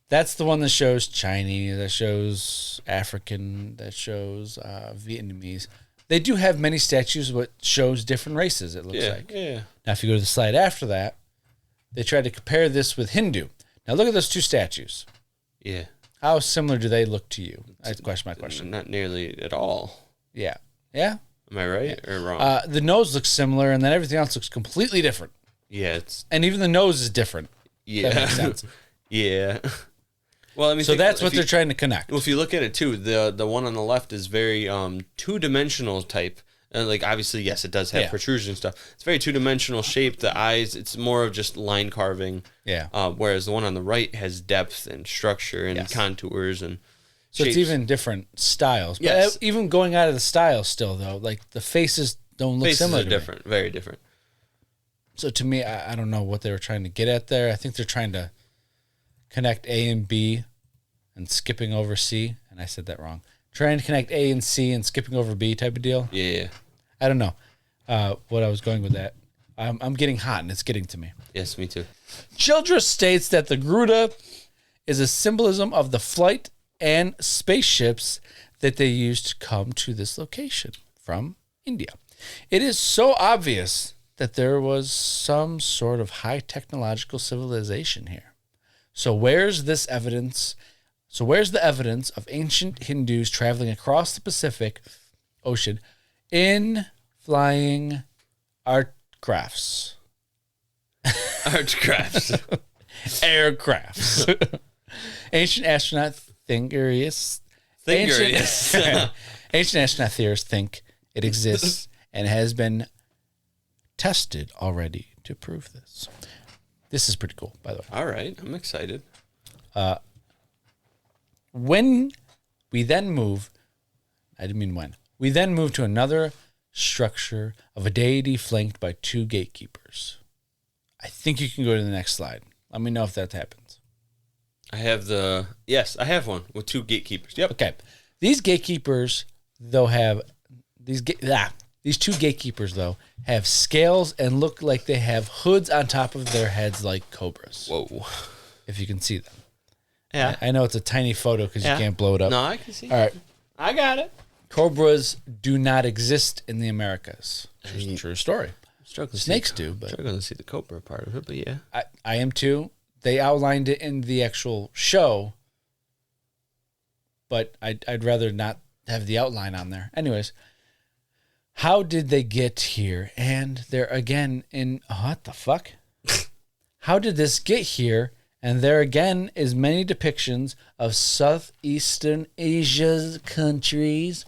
That's the one that shows Chinese, that shows African, that shows Vietnamese. They do have many statues what shows different races, it looks like. Yeah. Now, if you go to the slide after that, they tried to compare this with Hindu. Now, look at those two statues. Yeah. How similar do they look to you? That's my question. Not nearly at all. Yeah. Yeah? Am I right or wrong? The nose looks similar, and then everything else looks completely different. Yeah, it's... And even the nose is different. Yeah. That makes sense. Yeah. Well, I mean, so that's what they're trying to connect. Well, if you look at it too, the one on the left is very two-dimensional type. And like obviously, yes, it does have protrusion and stuff. It's very two-dimensional shape. The eyes, it's more of just line carving. Yeah. Whereas the one on the right has depth and structure and contours and so shapes. it's even different styles. But Yes. even going out of the styles still, though, like the faces don't look similar Faces to are me. different, very different. So to me, I don't know what they were trying to get at there. I think they're trying to connect A and B and skipping over C. And I said that wrong. Trying to connect A and C and skipping over B type of deal. Yeah. I don't know what I was going with that. I'm getting hot and it's getting to me. Yes, me too. Childress states that the Garuda is a symbolism of the flight and spaceships that they used to come to this location from India. It is so obvious that there was some sort of high technological civilization here. So where's this evidence? So where's the evidence of ancient Hindus traveling across the Pacific Ocean in flying aircrafts? Aircrafts. Ancient astronaut theorists. Ancient astronaut theorists think it exists and has been tested already to prove this. This is pretty cool, by the way. All right, I'm excited. When we then move, I didn't mean when. We then move to another structure of a deity flanked by two gatekeepers. I think you can go to the next slide. Let me know if that happens. I have one with two gatekeepers. Yep. Okay. These gatekeepers, though, have these two gatekeepers, though, have scales and look like they have hoods on top of their heads like cobras. Whoa. If you can see them. Yeah. I know it's a tiny photo because you can't blow it up. No, I can see. All right. I got it. Cobras do not exist in the Americas. True story. Snakes do, but struggling to see the cobra part of it, but yeah. I am too. They outlined it in the actual show, but I'd rather not have the outline on there. Anyways, how did they get here? And they're again in what the fuck? How did this get here? And there again is many depictions of Southeastern Asian countries.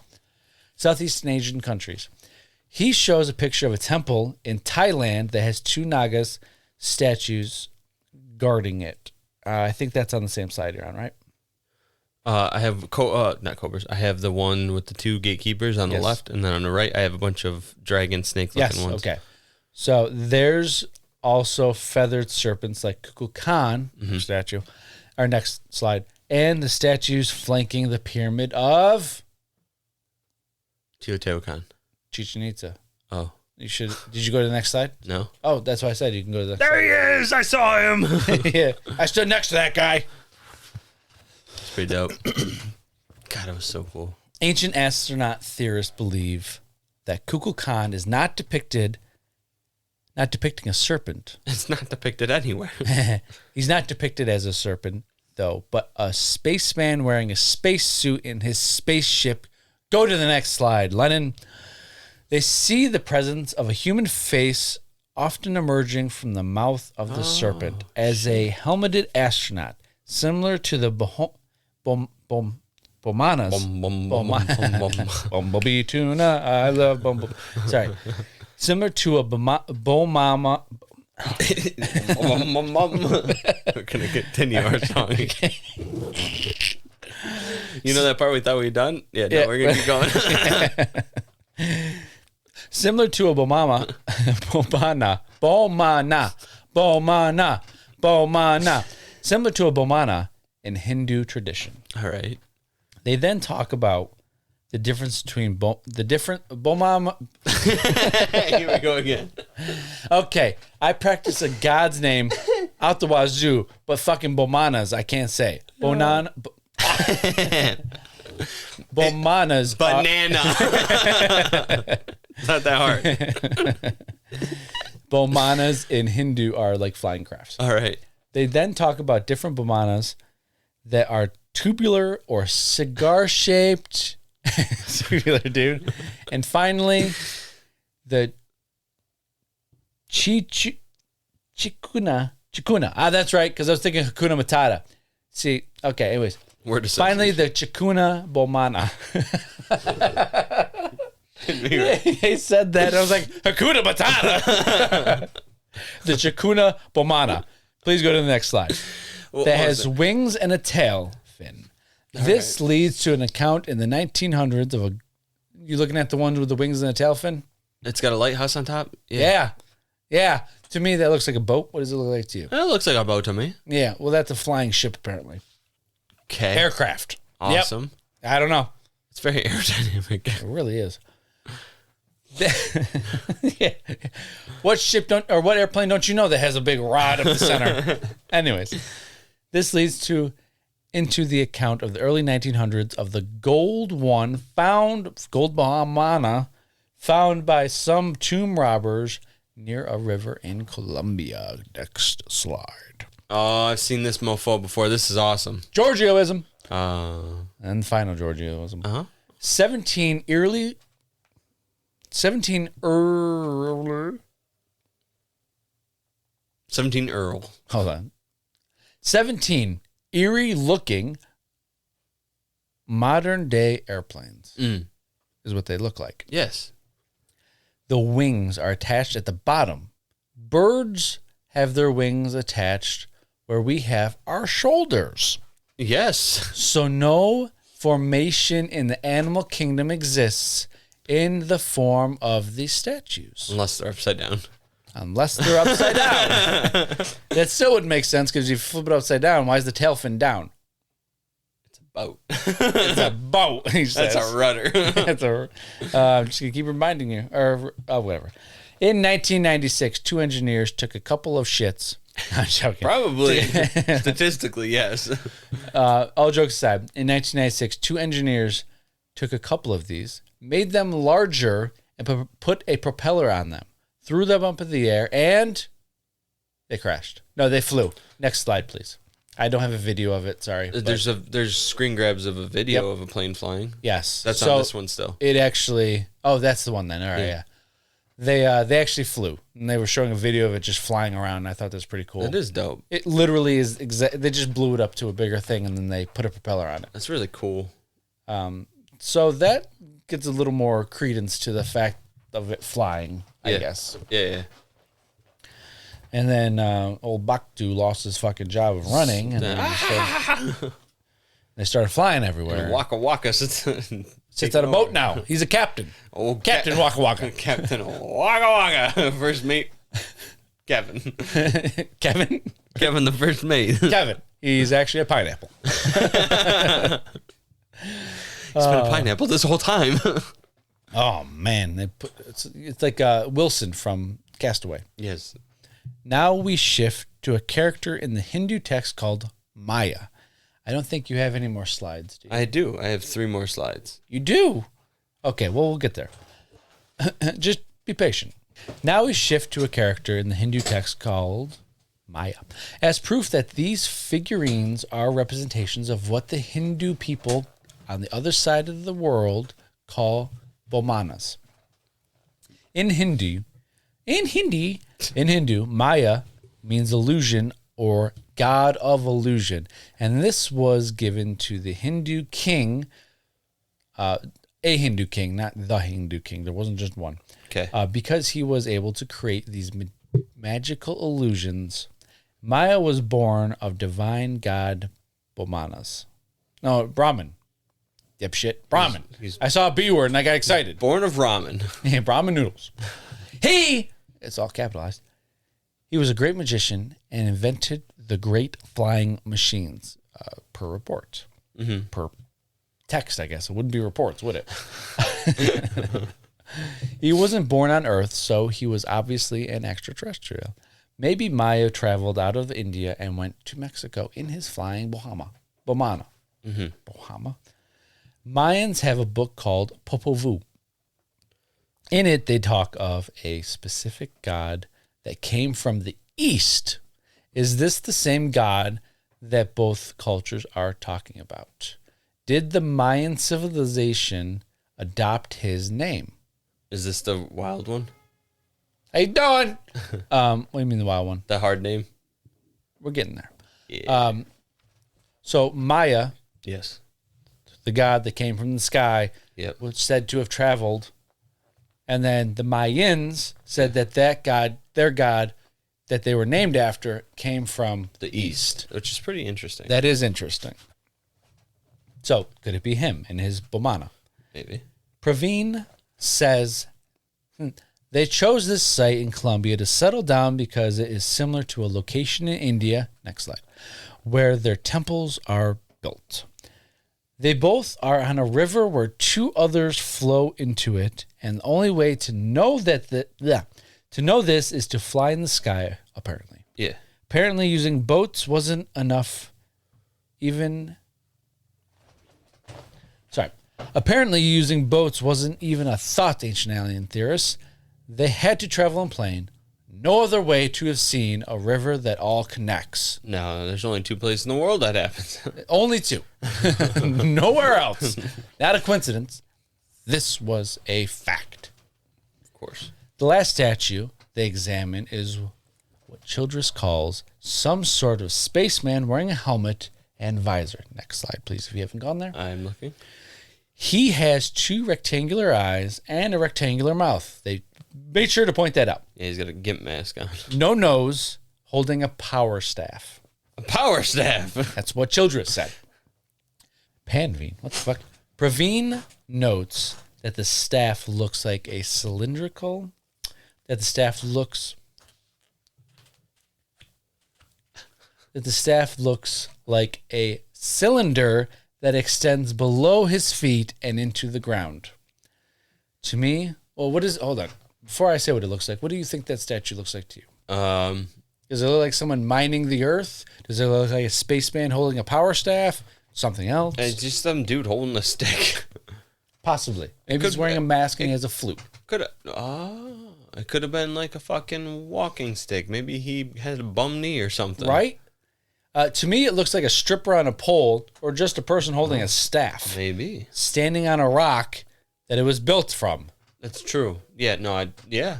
He shows a picture of a temple in Thailand that has two Nagas statues guarding it. I think that's on the same side you're on, right? I have not cobras. I have the one with the two gatekeepers on the left, and then on the right, I have a bunch of dragon snake-looking ones. Okay. So there's also feathered serpents like Kukulkan statue. Our next slide, and the statues flanking the pyramid of Teotihuacan. Chichen Itza. Oh, Did you go to the next slide? no. Oh, that's why I said you can go to the next There he is! I saw him! yeah, I stood next to that guy. It's pretty dope. God, it was so cool. Ancient astronaut theorists believe that Kukulkan is not depicting a serpent. It's not depicted anywhere. He's not depicted as a serpent, though, but a spaceman wearing a spacesuit in his spaceship. Go to the next slide, Lennon. They see the presence of a human face often emerging from the mouth of the serpent as a helmeted astronaut, similar to the Bomanas. Bumblebee tuna, I love Bumblebee. Sorry. Similar to a Bomama. We're gonna continue our song. You know that part we thought we'd done? Yeah, no, we're gonna keep going. Similar to a bomana, similar to a bomana in Hindu tradition. All right. They then talk about the difference between bomama. Here we go again. Okay, I practice a God's name out the wazoo, but fucking bomanas I can't say. Bomanas. Banana. It's not that hard. Bomanas in Hindu are like flying crafts. All right. They then talk about different bomanas that are tubular or cigar-shaped. Tubular, dude. And finally, the chikuna. Ah, that's right, because I was thinking Hakuna Matata. See, okay, anyways. Finally, the chikuna bomana. He said that. I was like, Hakuna Matata. The chikuna bomana. Please go to the next slide. That has wings and a tail fin. This leads to an account in the 1900s of a. You looking at the one with the wings and the tail fin? It's got a lighthouse on top? Yeah. To me, that looks like a boat. What does it look like to you? It looks like a boat to me. Yeah. Well, that's a flying ship, apparently. Okay. Aircraft. Awesome. Yep. I don't know. It's very aerodynamic. It really is. Yeah. What ship what airplane don't you know that has a big rod up the center? Anyways, this leads into the account of the early 1900s of the gold bomana found by some tomb robbers near a river in Colombia. Next slide. Oh, I've seen this mofo before. This is awesome. Giorgioism. And final Giorgioism. 17 Earl. Hold on. 17 eerie looking modern day airplanes is what they look like. Yes. The wings are attached at the bottom. Birds have their wings attached where we have our shoulders. Yes. So no formation in the animal kingdom exists in the form of these statues. Unless they're upside down. Unless they're upside down. That still wouldn't make sense because if you flip it upside down, why is the tail fin down? It's a boat. It's a boat, he says. That's a rudder. I'm just going to keep reminding you. Or whatever. In 1996, two engineers took a couple of shits. I'm joking. Probably. Statistically, yes. All jokes aside, in 1996, two engineers took a couple of these, made them larger, and put a propeller on them, threw them up in the air, and they crashed. No, they flew. Next slide, please. I don't have a video of it. Sorry. There's screen grabs of a video of a plane flying. Yes. That's on this one still. It actually... Oh, that's the one then. All right, yeah. They actually flew, and they were showing a video of it just flying around, and I thought that was pretty cool. It is dope. It literally is... They just blew it up to a bigger thing, and then they put a propeller on it. That's really cool. So that gives a little more credence to the fact of it flying, I guess. Yeah. And then old Batu lost his fucking job of running, and then they started flying everywhere. And Waka Waka sits on a boat now. He's a captain. Oh, Captain Waka Waka. Captain Waka Waka. First mate, Kevin. Kevin? Kevin, the first mate. Kevin. He's actually a pineapple. He's been a pineapple this whole time. Oh, man. It's like Wilson from Castaway. Yes. Now we shift to a character in the Hindu text called Maya. I don't think you have any more slides, do you? I do. I have 3 more slides. You do? Okay, well, we'll get there. Just be patient. Now we shift to a character in the Hindu text called Maya, as proof that these figurines are representations of what the Hindu people on the other side of the world call bomanas. In Hindu, Maya means illusion or god of illusion, and this was given to the Hindu king, a Hindu king, not the Hindu king. There wasn't just one. Okay. Because he was able to create these magical illusions. Maya was born of divine god Brahman. Dipshit. Brahman. I saw a B word and I got excited. Born of ramen. Yeah, Brahman noodles. It's all capitalized. He was a great magician and invented the great flying machines, per report. Mm-hmm. Per text, I guess. It wouldn't be reports, would it? He wasn't born on Earth, so he was obviously an extraterrestrial. Maybe Maya traveled out of India and went to Mexico in his flying Bomana. Mm-hmm. Bomana. Mayans have a book called Popol Vuh. In it, they talk of a specific god that came from the East. Is this the same god that both cultures are talking about? Did the Mayan civilization adopt his name? Is this the wild one? How you doing? What do you mean the wild one? The hard name? We're getting there. Yeah. So Maya, yes, the god that came from the sky, was said to have traveled. And then the Mayans said that god, their god that they were named after, came from the East, which is pretty interesting. That is interesting. So could it be him and his Bomana? Maybe. Praveen says they chose this site in Colombia to settle down because it is similar to a location in India, next slide, where their temples are built. They both are on a river where two others flow into it, and the only way to know this is to fly in the sky, apparently. Yeah. Apparently using boats wasn't enough Apparently using boats wasn't even a thought to ancient alien theorists. They had to travel in plane. No other way to have seen a river that all connects. No, there's only two places in the world that happens. Only two. Nowhere else. Not a coincidence. This was a fact. Of course. The last statue they examine is what Childress calls some sort of spaceman wearing a helmet and visor. Next slide, please, if you haven't gone there. I'm looking. He has two rectangular eyes and a rectangular mouth. They made sure to point that out. Yeah, he's got a gimp mask on. No nose, holding a power staff. A power staff? That's what Childress said. Panveen, what the fuck? Praveen notes that the staff looks like a cylindrical, that the staff looks like a cylinder that extends below his feet and into the ground. To me, hold on. Before I say what it looks like, what do you think that statue looks like to you? Does it look like someone mining the earth? Does it look like a spaceman holding a power staff? Something else? It's just some dude holding a stick. Possibly. Maybe he's wearing a mask and he has a flute. It could have been like a fucking walking stick. Maybe he had a bum knee or something. Right? To me, it looks like a stripper on a pole or just a person holding a staff. Maybe. Standing on a rock that it was built from. That's true. Yeah, no, yeah.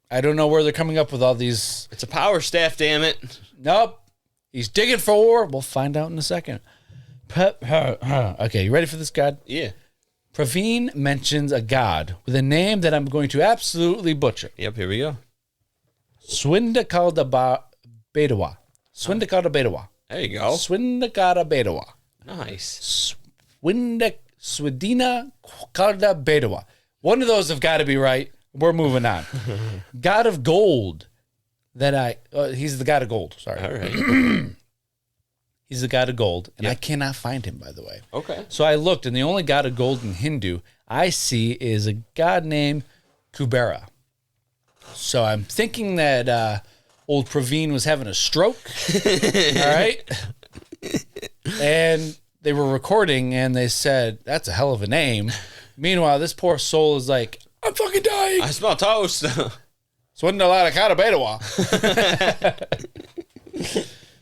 I don't know where they're coming up with all these. It's a power staff, damn it. Nope. He's digging for ore. We'll find out in a second. Okay, you ready for this, God? Yeah. Praveen mentions a god with a name that I'm going to absolutely butcher. Yep, here we go. Swindakada Bedawa. There you go. Swindakada Bedawa. Nice. Swidina Karda Bedawa. One of those have got to be right. We're moving on. God of gold. He's the god of gold. Sorry. All right. He's the god of gold, and Yep. I cannot find him, by the way. Okay. So I looked, and the only god of gold in Hindu I see is a god named Kubera. So I'm thinking that old Praveen was having a stroke. All right. And they were recording, and they said, that's a hell of a name. Meanwhile, this poor soul is like, I'm fucking dying. I smell toast. Swindle a lot of Katabedawa.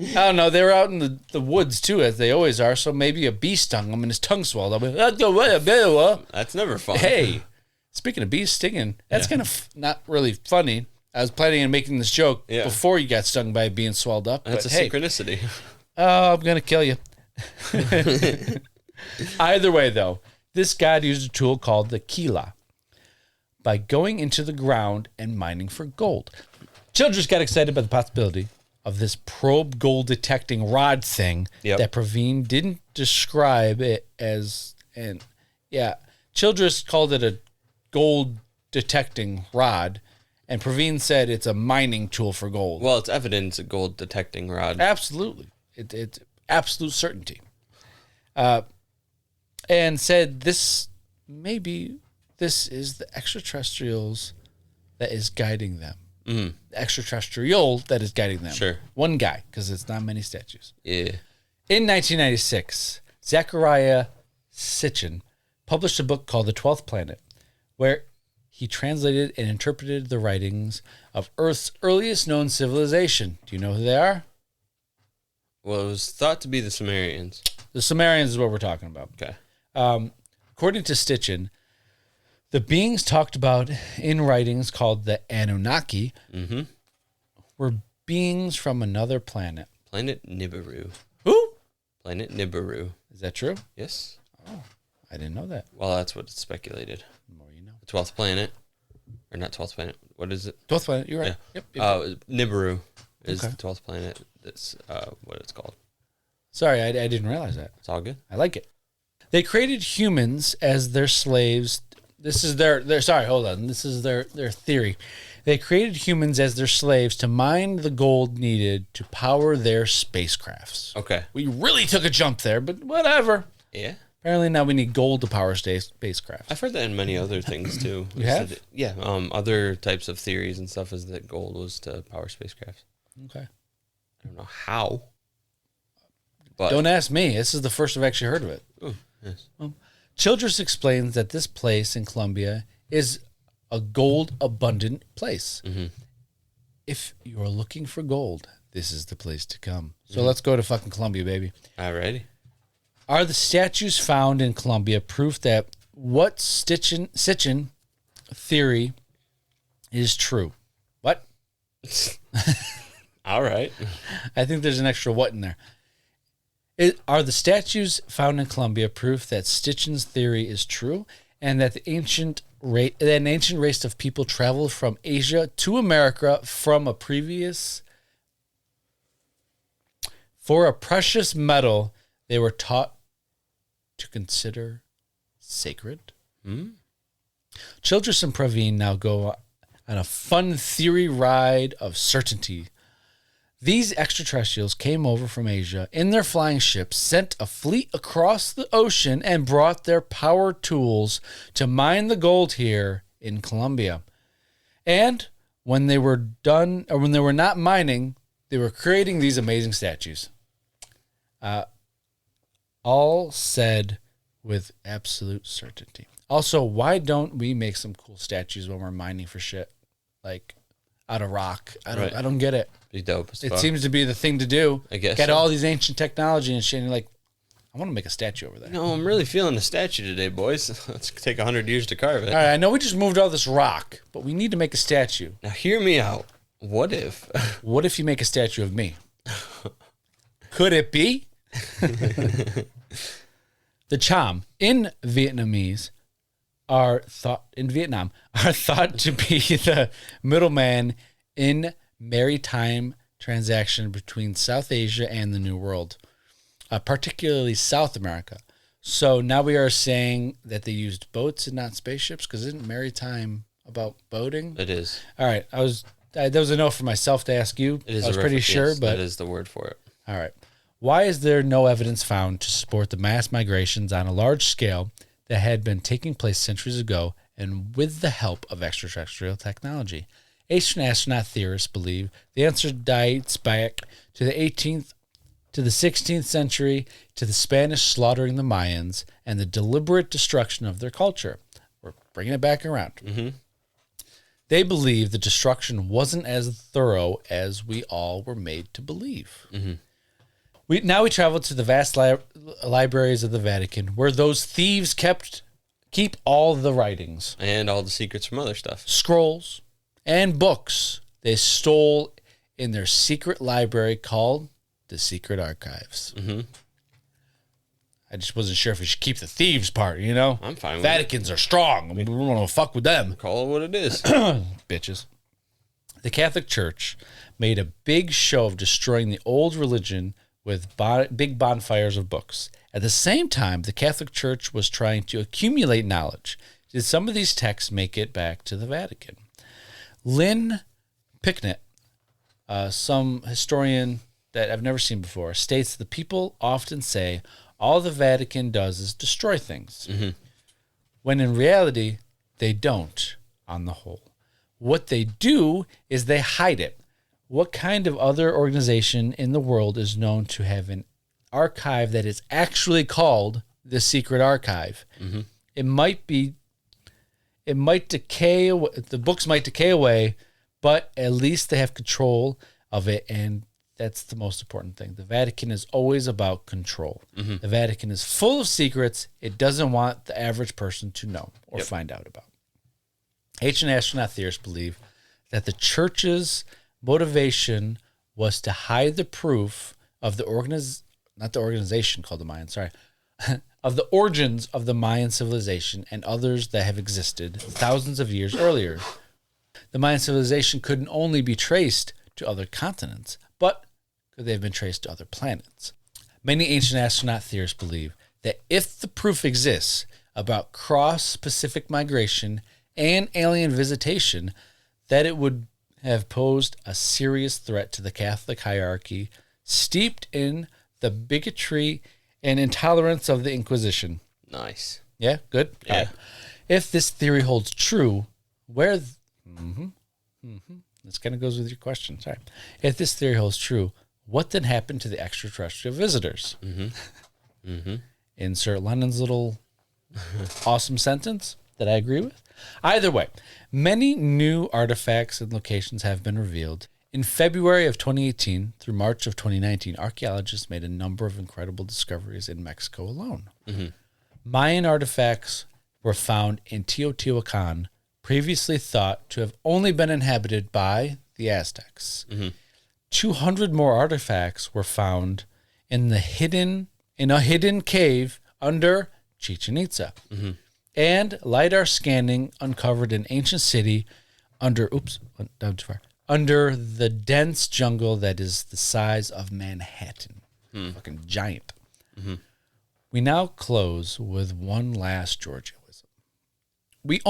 I don't know. They were out in the woods, too, as they always are, so maybe a bee stung him and his tongue swelled up. That's never fun. Hey, speaking of bees stinging, that's kind of not really funny. I was planning on making this joke before you got stung by a bee and swelled up. That's a synchronicity. Oh, I'm going to kill you. Either way, though, this god used a tool called the Kila. by going into the ground and mining for gold. Childress got excited by the possibility of this probe gold detecting rod thing that Praveen didn't describe it as. And Childress called it a gold detecting rod, and Praveen said it's a mining tool for gold. Well, it's evident it's a gold detecting rod. Absolutely. It's absolute certainty. And said this is the extraterrestrials that is guiding them. The extraterrestrial that is guiding them. Sure. One guy, because it's not many statues. Yeah. In 1996, Zachariah Sitchin published a book called The 12th Planet, where he translated and interpreted the writings of Earth's earliest known civilization. Do you know who they are? Well, it was thought to be the Sumerians. The Sumerians is what we're talking about. Okay. According to Sitchin, the beings talked about in writings called the Anunnaki were beings from another planet. Planet Nibiru. Who? Planet Nibiru. Is that true? Yes. Oh, I didn't know that. Well, that's what it's speculated. The more you know. The 12th planet. Or not 12th planet. What is it? 12th planet, you're right. Yeah. Yep. Nibiru is the 12th planet. That's what it's called. Sorry, I didn't realize that. It's all good. I like it. They created humans as their slaves. This is their sorry, hold on. This is their theory. They created humans as their slaves to mine the gold needed to power their spacecrafts. Okay. We really took a jump there, but whatever. Yeah. Apparently now we need gold to power spacecraft. I've heard that in many other things too. You have? Yeah. Other types of theories and stuff is that gold was to power spacecraft. Okay. I don't know how. But Don't ask me. This is the first I've actually heard of it. Ooh, yes. Childress explains that this place in Colombia is a gold abundant place. If you're looking for gold, this is the place to come. So let's go to fucking Colombia, baby. Alrighty. Are the statues found in Colombia proof that what Sitchin theory is true? What? All right. I think there's an extra what in there. Are the statues found in Colombia proof that Sitchin's theory is true and that an ancient race of people traveled from Asia to America for a precious metal they were taught to consider sacred? Childress and Praveen now go on a fun theory ride of certainty. These extraterrestrials came over from Asia in their flying ships, sent a fleet across the ocean, and brought their power tools to mine the gold here in Colombia. And when they were done, or when they were not mining, they were creating these amazing statues. All said with absolute certainty. Also, why don't we make some cool statues when we're mining for shit? Like out of rock. I don't get it. Be dope. It seems to be the thing to do. I guess. Got all these ancient technology and shit, and you're like, I want to make a statue over there. No, I'm really feeling the statue today, boys. Let's take 100 years to carve it. All right, I know we just moved all this rock, but we need to make a statue. Now, hear me out. What if? What if you make a statue of me? Could it be? The Cham in Vietnam are thought to be the middleman in maritime transaction between South Asia and the New World, particularly South America. So now we are saying that they used boats and not spaceships, because isn't maritime about boating? It is. All right, that was a note for myself to ask you. It is. I was pretty sure, but that is the word for it. All right. Why is there no evidence found to support the mass migrations on a large scale that had been taking place centuries ago and with the help of extraterrestrial technology? Ancient astronaut theorists believe the answer dates back to the 18th to the 16th century, to the Spanish slaughtering the Mayans and the deliberate destruction of their culture. We're bringing it back around. They believe the destruction wasn't as thorough as we all were made to believe. We travel to the vast libraries of the Vatican, where those thieves keep all the writings. And all the secrets from other stuff. Scrolls and books they stole in their secret library called the Secret Archives. I just wasn't sure if we should keep the thieves part, you know? I'm fine with Vaticans are strong. We don't want to fuck with them. Call it what it is. Bitches. The Catholic Church made a big show of destroying the old religion with big bonfires of books. At the same time, the Catholic Church was trying to accumulate knowledge. Did some of these texts make it back to the Vatican? Lynn Picknett, some historian that I've never seen before, states the people often say all the Vatican does is destroy things, when in reality, they don't, on the whole. What they do is they hide it. What kind of other organization in the world is known to have an archive that is actually called the Secret Archive? It might decay, the books might decay away, but at least they have control of it, and that's the most important thing. The Vatican is always about control. The Vatican is full of secrets it doesn't want the average person to know or find out about. Ancient astronaut theorists believe that the church's motivation was to hide the proof of the not the organization called the Mayan, sorry, of the origins of the Mayan civilization and others that have existed thousands of years earlier. The Mayan civilization couldn't only be traced to other continents, but could they have been traced to other planets? Many ancient astronaut theorists believe that if the proof exists about cross-Pacific migration and alien visitation, that it would have posed a serious threat to the Catholic hierarchy, steeped in the bigotry and intolerance of the Inquisition. Nice. Yeah, good? Yeah. Right. If this theory holds true, where... This kind of goes with your question. Sorry. If this theory holds true, what then happened to the extraterrestrial visitors? Insert Lennon's little awesome sentence that I agree with. Either way, many new artifacts and locations have been revealed. In February of 2018 through March of 2019, archaeologists made a number of incredible discoveries in Mexico alone. Mayan artifacts were found in Teotihuacan, previously thought to have only been inhabited by the Aztecs. 200 more artifacts were found in a hidden cave under Chichen Itza. And LiDAR scanning uncovered an ancient city under the dense jungle that is the size of Manhattan. Fucking giant. We now close with one last Georgianism. We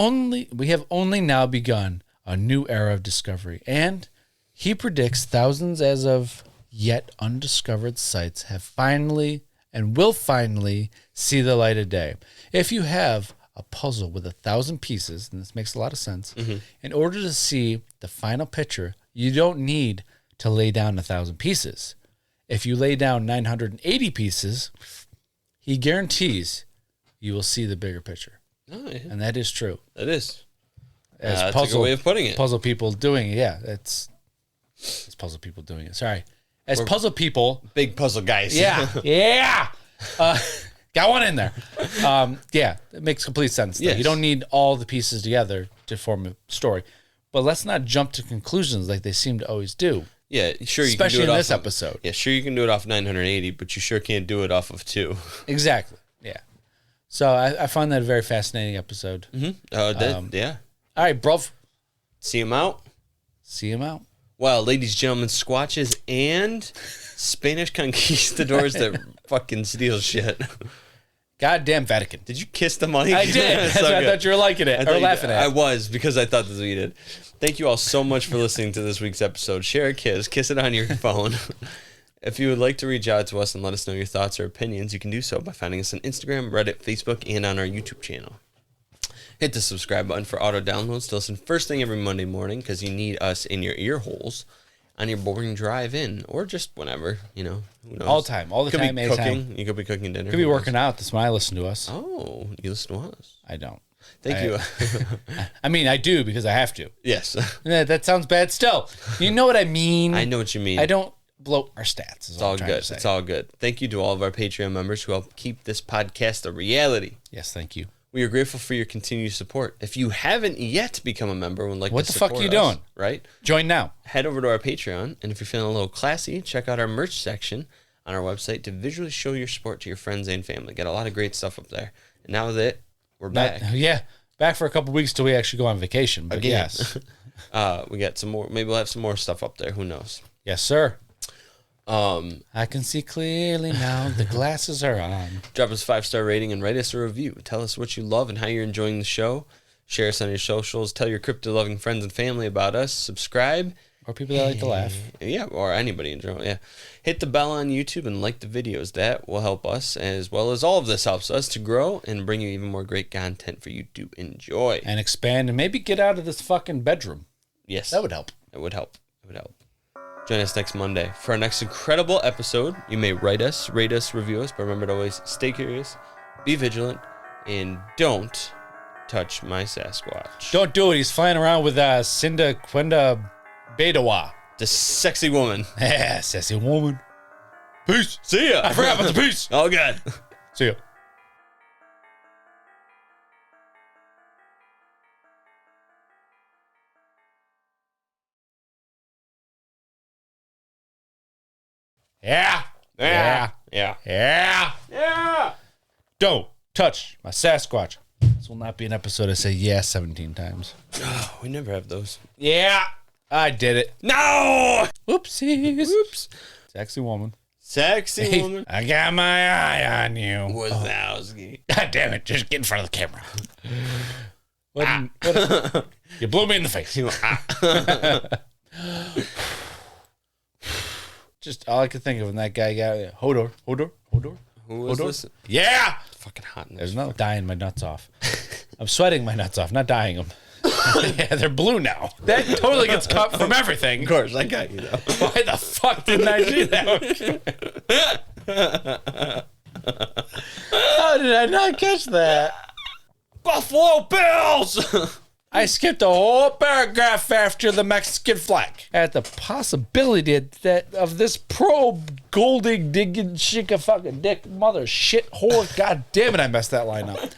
have only now begun a new era of discovery, and he predicts thousands as of yet undiscovered sites have finally and will finally see the light of day. If you have a puzzle with 1,000 pieces, and this makes a lot of sense, in order to see the final picture, you don't need to lay down 1,000 pieces. If you lay down 980 pieces, he guarantees you will see the bigger picture. Oh, yeah. And that is true. That is. As that's a good way of putting it. Puzzle people doing it. Yeah, it's puzzle people doing it. Sorry. We're puzzle people. Big puzzle guys. Yeah. Yeah. Got one in there. Yeah, it makes complete sense. Yes. You don't need all the pieces together to form a story. But let's not jump to conclusions like they seem to always do. Yeah, sure. You Especially can do it in this episode. Yeah, sure you can do it off 980, but you sure can't do it off of 2. Exactly. Yeah. So I found that a very fascinating episode. Yeah. All right, bro. See him out. See him out. Well, ladies, gentlemen, squatches and Spanish conquistadors that fucking steal shit. Goddamn Vatican. Did you kiss the mic? I did. That's why I thought you were liking it or laughing at it. I was, because I thought that's what you did. Thank you all so much for listening to this week's episode. Share a kiss. Kiss it on your phone. If you would like to reach out to us and let us know your thoughts or opinions, you can do so by finding us on Instagram, Reddit, Facebook, and on our YouTube channel. Hit the subscribe button for auto downloads to listen first thing every Monday morning, because you need us in your ear holes on your boring drive in, or just whenever, who knows. All the time. You could be cooking dinner. Could be working out. That's when I listen to us. Oh, you listen to us? I don't. Thank you. I mean, I do because I have to. Yes. That sounds bad still. You know what I mean? I know what you mean. I don't bloat our stats. It's all good. It's all good. Thank you to all of our Patreon members who help keep this podcast a reality. Yes, thank you. We are grateful for your continued support. If you haven't yet become a member and would like what to the support fuck are you us, doing? Right? Join now. Head over to our Patreon, and if you're feeling a little classy, check out our merch section on our website to visually show your sport to your friends and family. Got a lot of great stuff up there. And now that we're back. Back for a couple weeks till we actually go on vacation. But again. yes. We got some more. Maybe we'll have some more stuff up there. Who knows? Yes, sir. I can see clearly now. The glasses are on. Drop us a 5-star rating and write us a review. Tell us what you love and how you're enjoying the show. Share us on your socials. Tell your crypto-loving friends and family about us. Subscribe. Or people that like to laugh. Yeah, or anybody in general, yeah. Hit the bell on YouTube and like the videos. That will help us, as well as all of this helps us to grow and bring you even more great content for you to enjoy. And expand and maybe get out of this fucking bedroom. Yes. That would help. It would help. It would help. Join us next Monday for our next incredible episode. You may write us, rate us, review us, but remember to always stay curious, be vigilant, and don't touch my Sasquatch. Don't do it. He's flying around with Cinda Quenda Bedawa. The sexy woman. Yeah, sassy woman. Peace. See ya. I forgot about the peace. Oh, God. See ya. Yeah. Yeah. Yeah. Yeah. Yeah. Yeah. Don't touch my Sasquatch. This will not be an episode I say yeah 17 times. Oh, we never have those. Yeah. I did it. No. Whoopsies. Whoops. Sexy woman. Sexy Hey, woman. I got my eye on you. Wazowski. God damn it. Just get in front of the camera. You blew me in the face. Just all I could think of when that guy got Hodor. Who was this? Yeah. It's fucking hot in There's this. no dying my nuts off. I'm sweating my nuts off, not dyeing them. Yeah, they're blue now. That totally gets cut from everything. Of course, I got you though. Why the fuck didn't I see that? How did I not catch that? Buffalo Bills. I skipped a whole paragraph after the Mexican flag at the possibility of this pro golding digging shika fucking dick mother shit whore. God damn it, I messed that line up.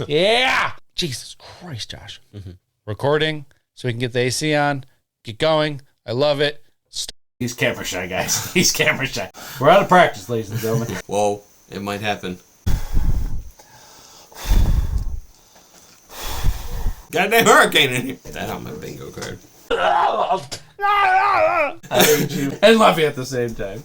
Yeah. Jesus Christ, Josh. Mm-hmm. Recording so we can get the AC on. Get going. I love it. He's camera shy, guys. He's camera shy. We're out of practice, ladies and gentlemen. Whoa, it might happen. Goddamn hurricane in here. That on my bingo card. I hate you and love you at the same time.